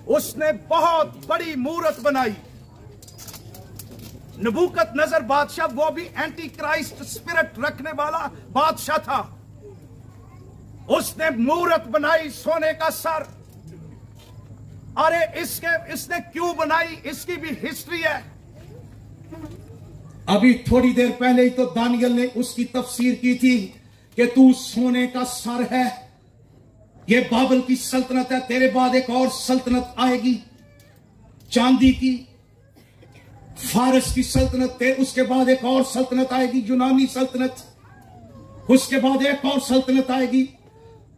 उसने बहुत बड़ी मूरत बनाई। नबूकदनेस्सर बादशाह वो भी एंटी क्राइस्ट स्पिरिट रखने वाला बादशाह था। उसने मूरत बनाई सोने का सर। अरे इसने क्यों बनाई, इसकी भी हिस्ट्री है। अभी थोड़ी देर पहले ही तो दानियल ने उसकी तफसीर की थी कि तू सोने का सर है, ये बाबल की सल्तनत है, तेरे बाद एक और सल्तनत आएगी चांदी की, फारस की सल्तनत, उसके बाद एक और सल्तनत आएगी यूनानी सल्तनत, उसके बाद एक और सल्तनत आएगी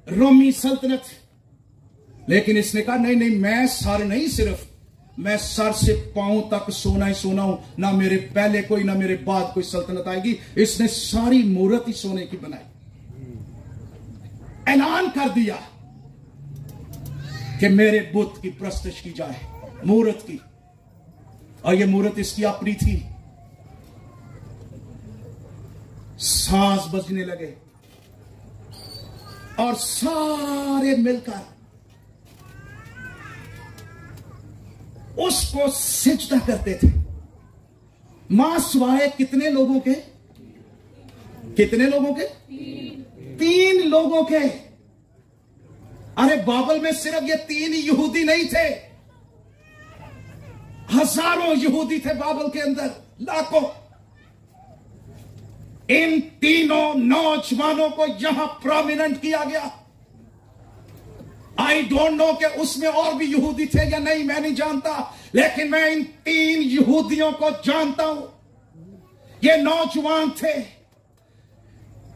रोमी सल्तनत। लेकिन इसने कहा नहीं नहीं, मैं सर नहीं सिर्फ, मैं सर से पांव तक सोना ही सोना हूं, ना मेरे पहले कोई ना मेरे बाद कोई सल्तनत आएगी। इसने सारी मूर्त ही सोने की बनाई। ऐलान कर दिया कि मेरे बुत की प्रस्तुत की जाए, मूर्त की। और ये मूर्त इसकी अपनी थी। सांस बजने लगे और सारे मिलकर उसको सिजदा करते थे। मां सिवाय कितने लोगों के? कितने लोगों के? 3 लोगों के। अरे बाइबल में सिर्फ ये 3 यहूदी नहीं थे, हजारों यहूदी थे बाइबल के अंदर, लाखों। इन तीनों नौजवानों को यहां प्रोमिनेंट किया गया। आई डोंट नो कि उसमें और भी यहूदी थे या नहीं, मैं नहीं जानता, लेकिन मैं इन 3 यहूदियों को जानता हूं। ये नौजवान थे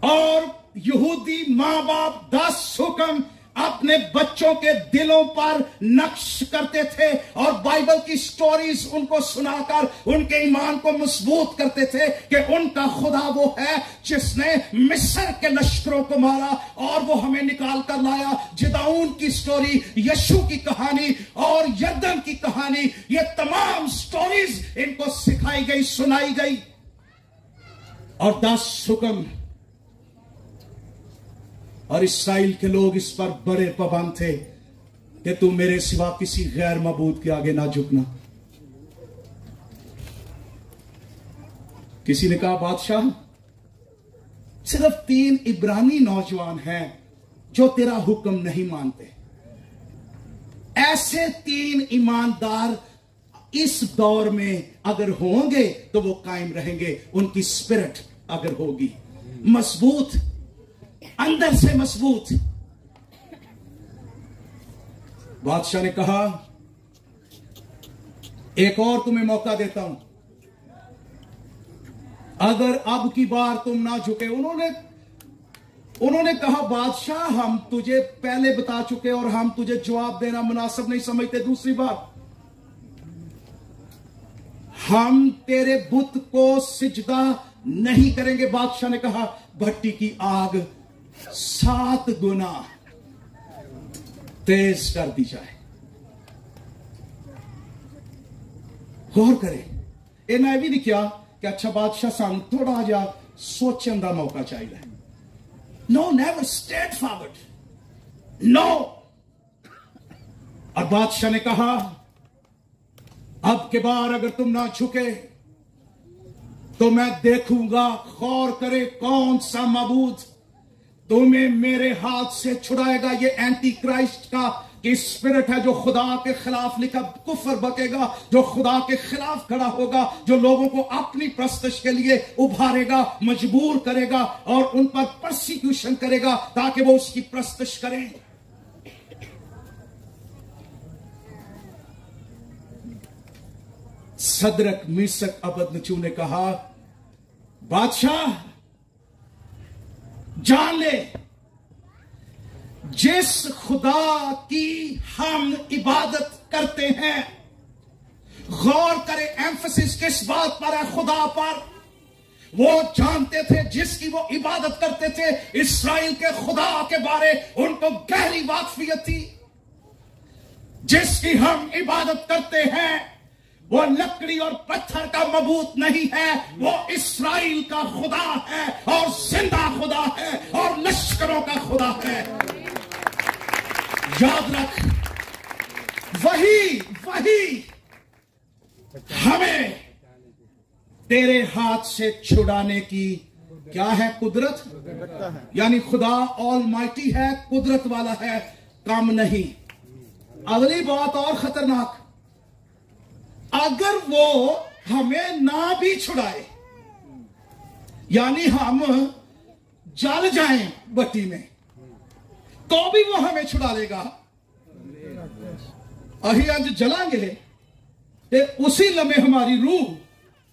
और यहूदी मां बाप 10 हुक्म अपने बच्चों के दिलों पर नक्श करते थे और बाइबल की स्टोरीज उनको सुनाकर उनके ईमान को मजबूत करते थे कि उनका खुदा वो है जिसने मिस्र के लश्करों को मारा और वो हमें निकाल कर लाया। जिदाऊन की स्टोरी, यशु की कहानी और यरदन की कहानी, ये तमाम स्टोरीज इनको सिखाई गई, सुनाई गई। और 10 हुक्म, और इस्राएल के लोग इस पर बड़े पाबंद थे कि तू मेरे सिवा किसी गैर मबूद के आगे ना झुकना। किसी ने कहा बादशाह सिर्फ 3 इब्रानी नौजवान हैं जो तेरा हुक्म नहीं मानते। ऐसे 3 ईमानदार इस दौर में अगर होंगे तो वो कायम रहेंगे। उनकी स्पिरिट अगर होगी मजबूत, अंदर से मजबूत। बादशाह ने कहा एक और तुम्हें मौका देता हूं, अगर अब की बार तुम ना झुके। उन्होंने कहा बादशाह हम तुझे पहले बता चुके और हम तुझे जवाब देना मुनासिब नहीं समझते। दूसरी बात, हम तेरे बुत को सिजदा नहीं करेंगे। बादशाह ने कहा भट्टी की आग 7 गुना तेज कर दी जाए। गौर करें, इन्हें भी नहीं किया कि अच्छा बादशाह सानू थोड़ा जा सोचने का मौका चाहिए। No, never straightforward, no. और बादशाह ने कहा अब के बार अगर तुम ना झुके तो मैं देखूंगा, गौर करे कौन सा मबूद तुम्हें मेरे हाथ से छुड़ाएगा। ये एंटी क्राइस्ट का कि स्पिरिट है जो खुदा के खिलाफ लिखा कुफर बकेगा, जो खुदा के खिलाफ खड़ा होगा, जो लोगों को अपनी प्रस्तुत के लिए उभारेगा, मजबूर करेगा और उन पर परसिक्यूशन करेगा ताकि वो उसकी प्रस्तुत करें। सदरक मीसक अबदनचू ने कहा बादशाह जान ले, जिस खुदा की हम इबादत करते हैं, गौर करें एम्फसिस किस बात पर है? खुदा पर। वो जानते थे जिसकी वो इबादत करते थे, इस्राएल के खुदा के बारे उनको गहरी वाकफियत थी। जिसकी हम इबादत करते हैं वो लकड़ी और पत्थर का मबूत नहीं है, वो इस्राएल का खुदा है और जिंदा खुदा है और लश्करों का खुदा है। याद रख, वही हमें तेरे हाथ से छुड़ाने की क्या है? कुदरत। यानी खुदा ऑलमाइटी है, कुदरत वाला है, कम नहीं। अगली बात और खतरनाक, अगर वो हमें ना भी छुड़ाए, यानी हम जल जाएं भट्टी में, तो भी वो हमें छुड़ा लेगा। अही अंज जलांगे ते उसी लम्हे हमारी रूह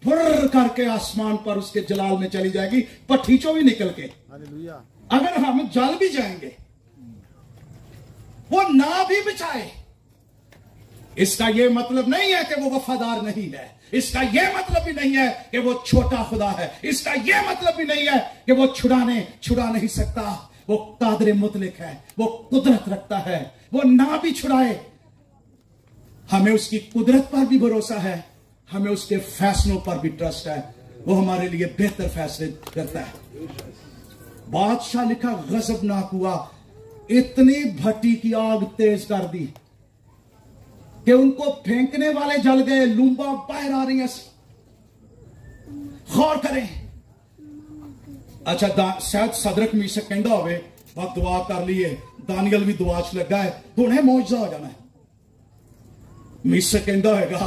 फुर्र करके आसमान पर उसके जलाल में चली जाएगी, भट्टी चो भी निकल के। अगर हम जल भी जाएंगे, वो ना भी बचाए इसका यह मतलब नहीं है कि वो वफादार नहीं है, इसका यह मतलब भी नहीं है कि वो छोटा खुदा है, इसका यह मतलब भी नहीं है कि वो छुड़ा नहीं सकता। वो कादिर मुतलक है, वो कुदरत रखता है, वो ना भी छुड़ाए। हमें उसकी कुदरत पर भी भरोसा है, हमें उसके फैसलों पर भी ट्रस्ट है, वो हमारे लिए बेहतर फैसले करता है। बादशाह लिखा गजबनाक हुआ, इतनी भट्टी की आग तेज कर दी कि उनको फेंकने वाले जल गए, लूंबा बाहर आ रही है। गौर करें। अच्छा शायद सदरक मीशक कहता होवे बात दुआ कर लीए, दानियल भी दुआ च लगा है, हुणे मौजजा हो जाना है। मीशक कहता होगा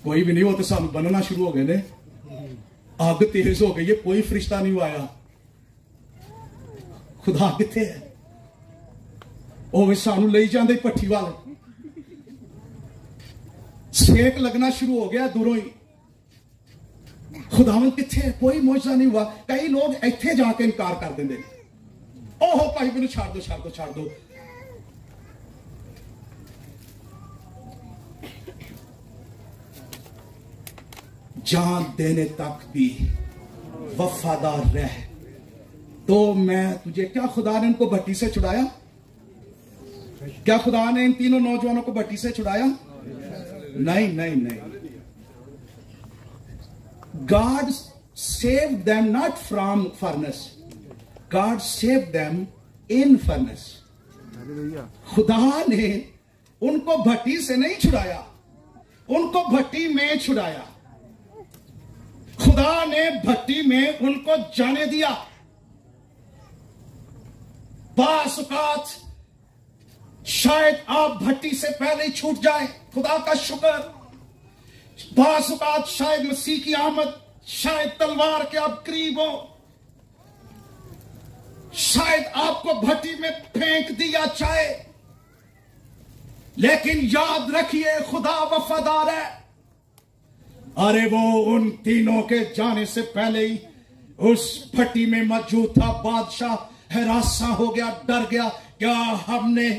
कोई भी नहीं, वो तो सानू बनना शुरू हो गए ने, अग तेज हो गई है, कोई फरिश्ता नहीं आया, खुदा किथे है? वो सानू ले जाते भट्ठी वाले, सेक लगना शुरू हो गया दूरों ही, खुदावन किथे है? कोई मौजजा नहीं हुआ। कई लोग इत्थे जाके इनकार कर देंगे, ओहो भाई मैनू छाड़ दो छाड़ दो छाड़ दो। जान देने तक भी वफादार रह, तो मैं तुझे, क्या खुदा ने इनको भट्टी से छुड़ाया? क्या खुदा ने इन तीनों नौजवानों को भट्टी से छुड़ाया? नहीं नहीं नहीं। God saved them not from furnace, God saved them in furnace. खुदा ने उनको भट्टी से नहीं छुड़ाया, उनको भट्टी में छुड़ाया। खुदा ने भट्टी में उनको जाने दिया। बासुकात शायद आप भट्टी से पहले ही छूट जाए, खुदा का शुक्र। बासुकात शायद मसीह की आमद, शायद तलवार के आप करीब हो, शायद आपको भट्टी में फेंक दिया जाए, लेकिन याद रखिए खुदा वफादार है। अरे वो उन तीनों के जाने से पहले ही उस भट्टी में मौजूद था। बादशाह हरासा हो गया, डर गया, क्या हमने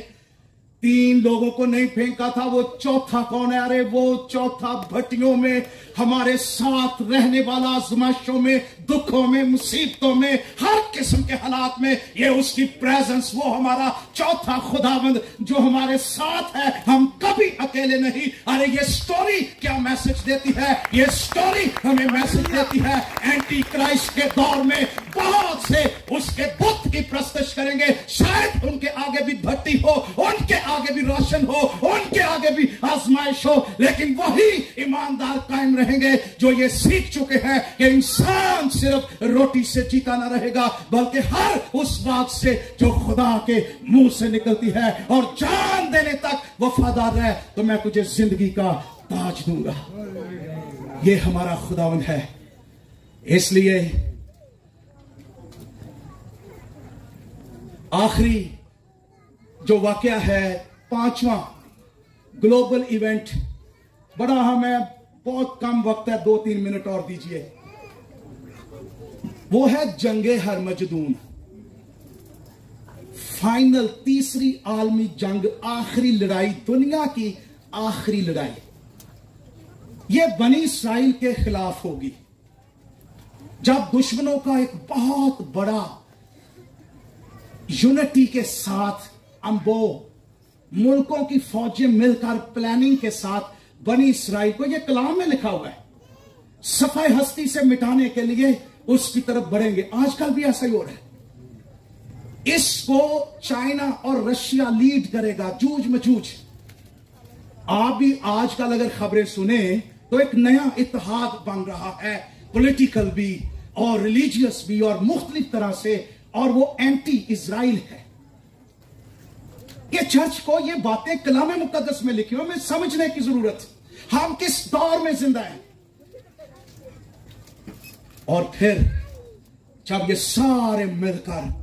3 लोगों को नहीं फेंका था, वो चौथा कौन है? अरे वो चौथा भट्टियों में हमारे साथ रहने वाला, आजमाइशों में, दुखों में, मुसीबतों में, हर किस्म के हालात में, ये उसकी प्रेजेंस, वो हमारा चौथा खुदावंद जो हमारे साथ है, हम कभी अकेले नहीं। अरे ये स्टोरी क्या मैसेज देती है? ये स्टोरी हमें मैसेज देती है एंटी क्राइस्ट के दौर में बहुत से उसके बुत की प्रस्तुत करेंगे, शायद उनके आगे भी भट्टी हो, उनके आगे भी रोशन हो, उनके आगे भी आजमाइश हो, लेकिन वही ईमानदार कायम रहेंगे जो ये सीख चुके हैं कि इंसान सिर्फ रोटी से जीता ना रहेगा, बल्कि हर उस बात से जो खुदा के मुंह से निकलती है, और जान देने तक वफादार रहे तो मैं तुझे जिंदगी का ताज दूंगा। ये हमारा खुदावन है। इसलिए आखिरी जो वाकया है, 5वां ग्लोबल इवेंट, बड़ा हमें बहुत कम वक्त है, 2-3 मिनट और दीजिए। वो है जंगे हरमजदून, फाइनल, तीसरी आलमी जंग, आखिरी लड़ाई, दुनिया की आखिरी लड़ाई। ये बनी इस्राइल के खिलाफ होगी, जब दुश्मनों का एक बहुत बड़ा यूनिटी के साथ अंबो मुल्कों की फौजें मिलकर प्लानिंग के साथ बनी इस्राइल को, यह कलाम में लिखा हुआ है, सफाई हस्ती से मिटाने के लिए उसकी तरफ बढ़ेंगे। आजकल भी ऐसा ही हो रहा है। इसको चाइना और रशिया लीड करेगा, जूझ मजूझ। आप भी आजकल अगर खबरें सुने तो एक नया इत्तेहाद बन रहा है, पॉलिटिकल भी और रिलीजियस भी और मुख्तलिफ तरह से, और वो एंटी इजराइल है। ये चर्च को ये बातें कलाम मुकद्दस में लिखी हुई, हमें समझने की जरूरत, हम किस दौर में जिंदा हैं। और फिर जब ये सारे मिलकर,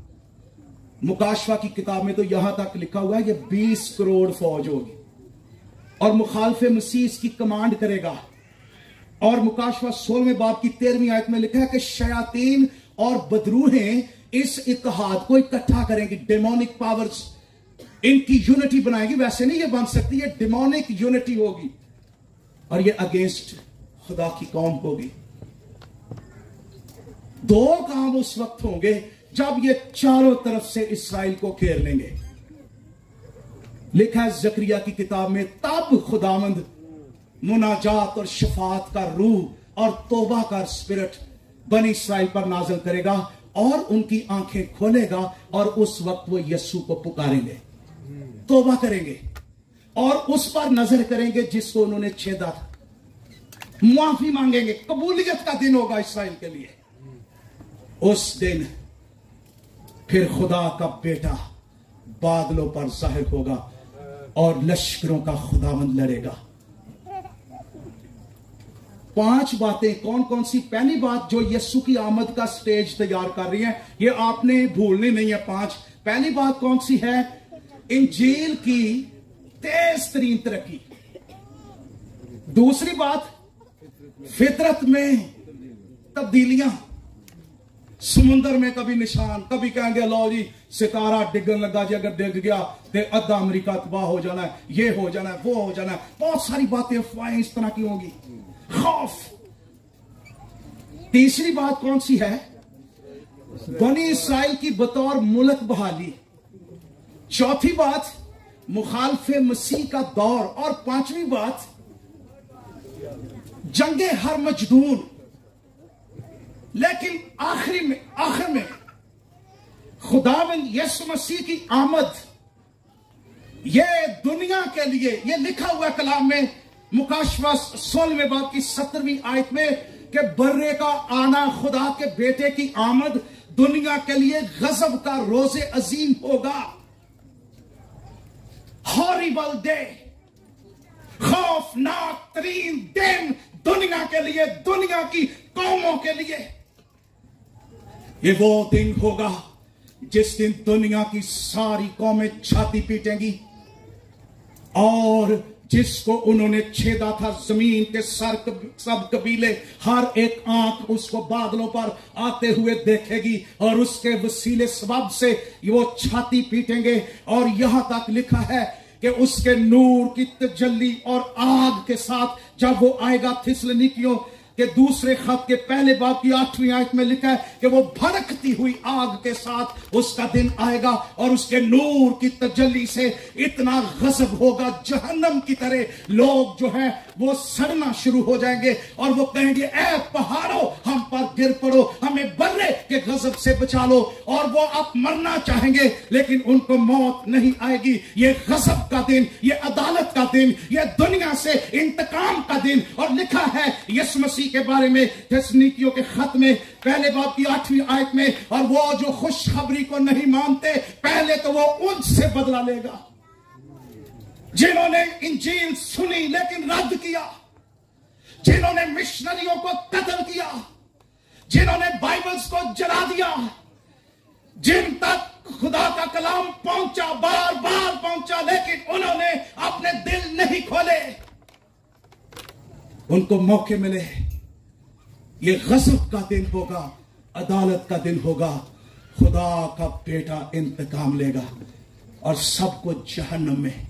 मुकाशवा की किताब में तो यहां तक लिखा हुआ है ये 20 करोड़ फौज होगी, और मुखालफे मसीह इसकी कमांड करेगा। और मुकाशवा 16वें बाब की 13वीं आयत में लिखा है कि शयातीन और बदरूहें इस इत्तेहाद को इकट्ठा करेंगी, डेमोनिक पावर्स, इनकी यूनिटी बनाएगी, वैसे नहीं ये बन सकती, ये डिमोनिक यूनिटी होगी और ये अगेंस्ट खुदा की कौम होगी। दो काम उस वक्त होंगे जब ये चारों तरफ से इस्राएल को घेर लेंगे। लिखा है जकरिया की किताब में, तब खुदावंद मुनाजात और शफात का रूह और तौबा का स्पिरिट बनी इस्राएल पर नाज़िल करेगा और उनकी आंखें खोलेगा और उस वक्त वो यीशु को पुकारेंगे, तौबा करेंगे और उस पर नजर करेंगे जिसको उन्होंने छेदा था, माफी मांगेंगे। कबूलियत का दिन होगा इस्राएल के लिए। उस दिन फिर खुदा का बेटा बादलों पर जाहिर होगा और लश्करों का खुदावंद लड़ेगा। 5 बातें कौन कौन सी? पहली बात जो यीशु की आमद का स्टेज तैयार कर रही है, ये आपने भूलनी नहीं है। 5 पहली बात कौन सी है? इंजील की तेज तरीन तरक्की। दूसरी बात, फितरत में तब्दीलियां। समुंदर में कभी निशान, कभी कहेंगे लो जी सितारा डिगन लगा जी, अगर डिग गया तो अद्धा अमेरिका तबाह हो जाना है, ये हो जाना है, वो हो जाना है। बहुत सारी बातें अफवाहें इस तरह की होंगी, खौफ। तीसरी बात कौन सी है? बनी इस्राइल की बतौर मुल्क बहाली। चौथी बात, मुखालफे मसीह का दौर। और 5वीं बात, जंगे हर मजदूर। लेकिन आखिर में खुदावंद यीशु मसीह की आमद, यह दुनिया के लिए, यह लिखा हुआ कलाम में मुकाशवा 16वें बाब की 17वीं आयत में कि बर्रे का आना, खुदा के बेटे की आमद दुनिया के लिए गजब का रोजे अजीम होगा। हॉरिबल डे, खौफनाक तरीन दिन दुनिया के लिए, दुनिया की कौमों के लिए। ये वो दिन होगा जिस दिन दुनिया की सारी कौमें छाती पीटेंगी और जिसको उन्होंने छेदा था, जमीन के सब कबीले, हर एक आंख उसको बादलों पर आते हुए देखेगी और उसके वसीले सबब से वो छाती पीटेंगे। और यहां तक लिखा है कि उसके नूर की तजल्ली और आग के साथ जब वो आएगा, थिस्सलुनीकियों के दूसरे खत के पहले बाब की 8वीं आयत में लिखा है कि वो भड़कती हुई आग के साथ उसका दिन आएगा और उसके नूर की तजल्ली से इतना गजब होगा, जहन्नम की तरह लोग जो हैं वो सड़ना शुरू हो जाएंगे और वो कहेंगे, ऐ पहाड़ों हम पर गिर पड़ो, हमें बर्रे के गजब से बचा लो। और वो अब मरना चाहेंगे लेकिन उनको मौत नहीं आएगी। ये गजब का दिन, ये अदालत का दिन, ये दुनिया से इंतकाम का दिन। और लिखा है यीशु मसीह के बारे में थिस्सलुनीकियों के खत में पहले बाब की 8वीं आयत में, और वो जो खुशखबरी को नहीं मानते, पहले तो वो उनसे बदला लेगा जिन्होंने इंजील सुनी लेकिन रद्द किया, जिन्होंने मिशनरियों को कत्ल किया, जिन्होंने बाइबल्स को जला दिया, जिन तक खुदा का कलाम पहुंचा, बार बार पहुंचा, लेकिन उन्होंने अपने दिल नहीं खोले। उनको मौके मिले। ये गजब का दिन होगा, अदालत का दिन होगा। खुदा का बेटा इंतकाम लेगा और सबको जहन्नम में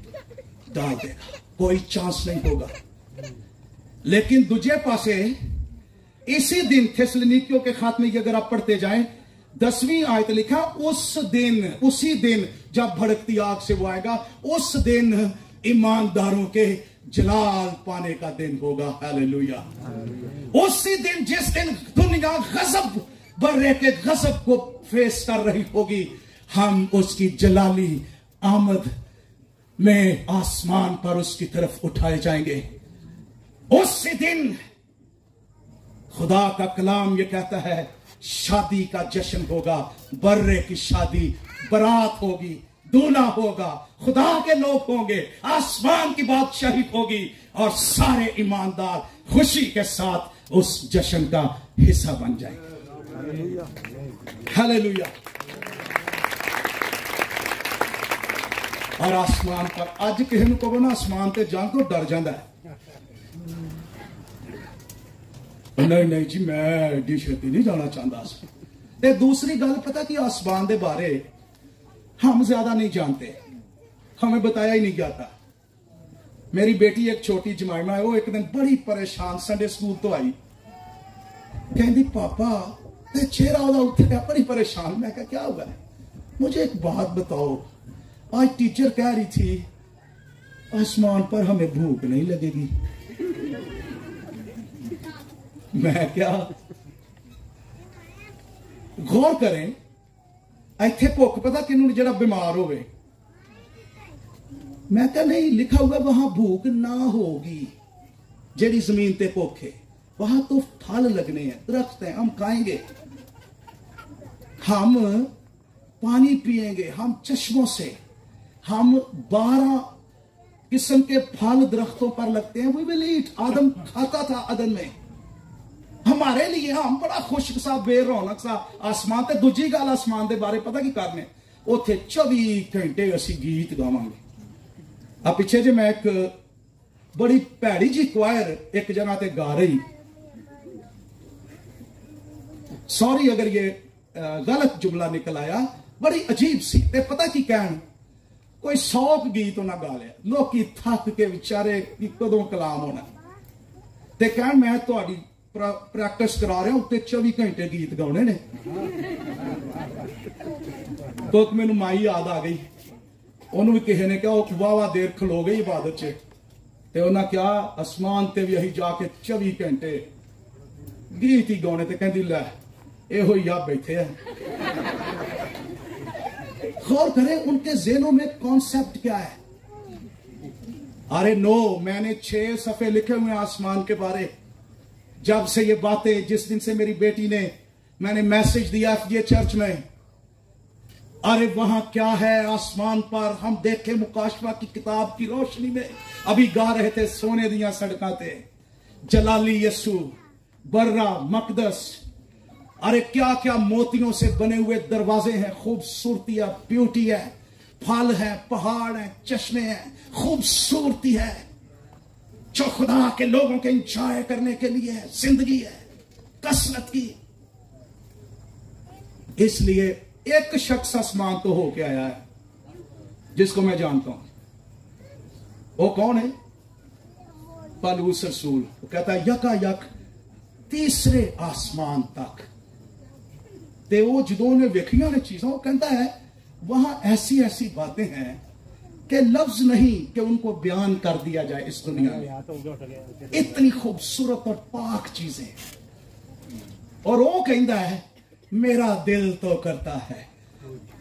डाल देगा, कोई चांस नहीं होगा। लेकिन दूजे पासे इसी दिन थिस्सलुनीकियों के खात में अगर आप पढ़ते जाएं, 10वीं आयत लिखा, उस दिन, उसी दिन जब भड़कती आग से वो आएगा, उस दिन ईमानदारों के जलाल पाने का दिन होगा। हालेलुया। उसी दिन जिस दिन दुनिया गजब, बर्रे के गजब को फेस कर रही होगी, हम उसकी जलाली आमद में आसमान पर उसकी तरफ उठाए जाएंगे। उसी दिन खुदा का कलाम ये कहता है, शादी का जश्न होगा, बर्रे की शादी, बारात होगी, दूल्हा होगा, खुदा के लोग होंगे, आसमान की बादशाही होगी और सारे ईमानदार खुशी के साथ उस जश्न का हिस्सा बन जाएंगे। हालेलुया। और आसमान पर अज किसी को ना आसमान ते जान तो डर जाता है, नहीं नहीं जी मैं एडी छेती नहीं जाना चाहता। ते दूसरी गल पता कि आसमान के बारे हम ज्यादा नहीं जानते। हमें बताया ही नहीं गया था। मेरी बेटी एक छोटी जमाइमा है, वो एक दिन बड़ी परेशान संडे स्कूल तो आई, कहती पापा ते चेहरा उठ गया, बड़ी परेशान। मैं कहा क्या हुआ है? मुझे एक बात बताओ, आज टीचर कह रही थी आसमान पर हमें भूख नहीं लगेगी। मैं क्या, गौर करें, इथे भुख पता किन्नू जरा बीमार होवे। मैं क्या नहीं, लिखा हुआ वहां भूख ना होगी। जेड़ी जमीन ते भुख है वहां तो फल लगने हैं, दरख्त हैं, हम खाएंगे, हम पानी पिएंगे, हम चश्मों से, हम 12 किस्म के फल दरख्तों पर लगते हैं। We will eat. आदम खाता था अदन में। हमारे लिए हम बड़ा खुश सा बेरौनक सा आसमान ते दूजी गल आसमान के बारे पता की करने, उथे 24 घंटे असी गीत गावांगे। आ पिछे जे मैं एक बड़ी भैड़ी जी क्वायर एक जगह ते गा रही, सॉरी अगर ये गलत जुमला निकल आया, बड़ी अजीब सी। ते पता की कहन, कोई 100 गीत उन्हें गा लिया, लोग थक के विचारे कि कदों कलाम होना, ते कहन मैं तुहाडी प्रैक्टिस करा रहा उत्ते 24 घंटे गीत गाने ने। तो मैनू माई याद आ गई, उन्होंने भी किसी ने कहा वाहवा देर खलो गई इबादत च, ते उन्हें क्या आसमान ते भी अही जाके 24 घंटे गीत ही गाने, ते कहती लै एहो ही आप बैठे हैं। गौर करें उनके ज़हनों में कॉन्सेप्ट क्या है। अरे नो, मैंने 6 सफ़े लिखे हुए आसमान के बारे। जब से ये बातें, जिस दिन से मेरी बेटी ने, मैंने मैसेज दिया FGA चर्च में, अरे वहां क्या है आसमान पर, हम देखे मुकाशफा की किताब की रोशनी में। अभी गा रहे थे सोने दिया सड़कां ते, जलाली यसु, बर्रा मकदस, अरे क्या क्या मोतियों से बने हुए दरवाजे हैं, खूबसूरती है, ब्यूटी है, फल है, पहाड़ है, चश्मे हैं, खूबसूरती है, जो खुदा के लोगों के इंजॉय करने के लिए है, जिंदगी है कसरत की। इसलिए एक शख्स आसमान तो होके आया है जिसको मैं जानता हूं। वो कौन है? पौलुस रसूल। वो कहता है यकायक तीसरे आसमान तक, ते वो जो ने वेखिया ने चीजें, वो कहता है वहां ऐसी ऐसी बातें हैं कि लफ्ज नहीं कि उनको बयान कर दिया जाए इस दुनिया में। इतनी खूबसूरत और पाक चीजें। और वो कहता है मेरा दिल तो करता है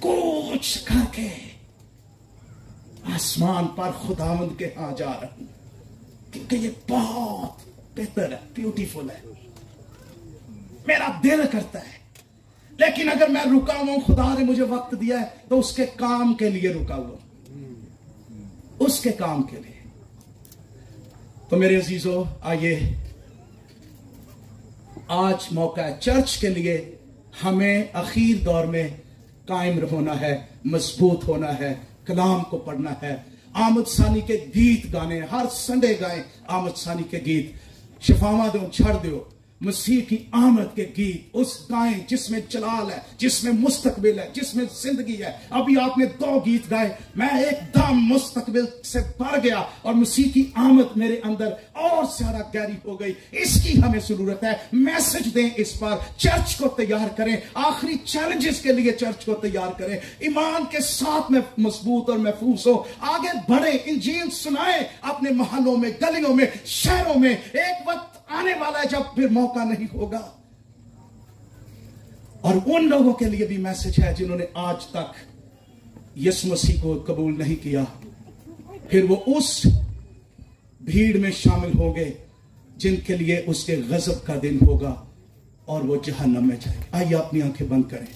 कुछ करके आसमान पर खुदावंद के यहां जा रहा हूं, क्योंकि ये बहुत बेहतर है, ब्यूटीफुल है, मेरा दिल करता है। लेकिन अगर मैं रुका हुआ, खुदा ने मुझे वक्त दिया है तो उसके काम के लिए रुका हुआ, उसके काम के लिए। तो मेरे अजीजों, आइए, आज मौका है चर्च के लिए, हमें आखिर दौर में कायम होना है, मजबूत होना है, कलाम को पढ़ना है, आमद सानी के गीत गाने, हर संडे गाएं आमद सानी के गीत, शफावा दो छड़ दो, मसीह की आमद के गीत उस गाएं जिसमें जलाल है, जिसमें मुस्तकबिल है, जिसमें जिंदगी है। अभी आपने 2 गीत गाए, मैं एकदम मुस्तकबिल से भर गया और मसीह की आमद मेरे अंदर और ज्यादा गहरी हो गई। इसकी हमें जरूरत है। मैसेज दें इस पर, चर्च को तैयार करें, आखिरी चैलेंजेस के लिए चर्च को तैयार करें, ईमान के साथ में मजबूत और महफूज हो, आगे बढ़े, इंजील सुनाएं अपने मोहल्लों में, गलियों में, शहरों में। एक वक्त आने वाला है जब फिर मौका नहीं होगा। और उन लोगों के लिए भी मैसेज है जिन्होंने आज तक यीशु मसीह को कबूल नहीं किया, फिर वो उस भीड़ में शामिल होंगे जिनके लिए उसके गजब का दिन होगा और वो जहन्नम में जाएंगे। आइए अपनी आंखें बंद करें।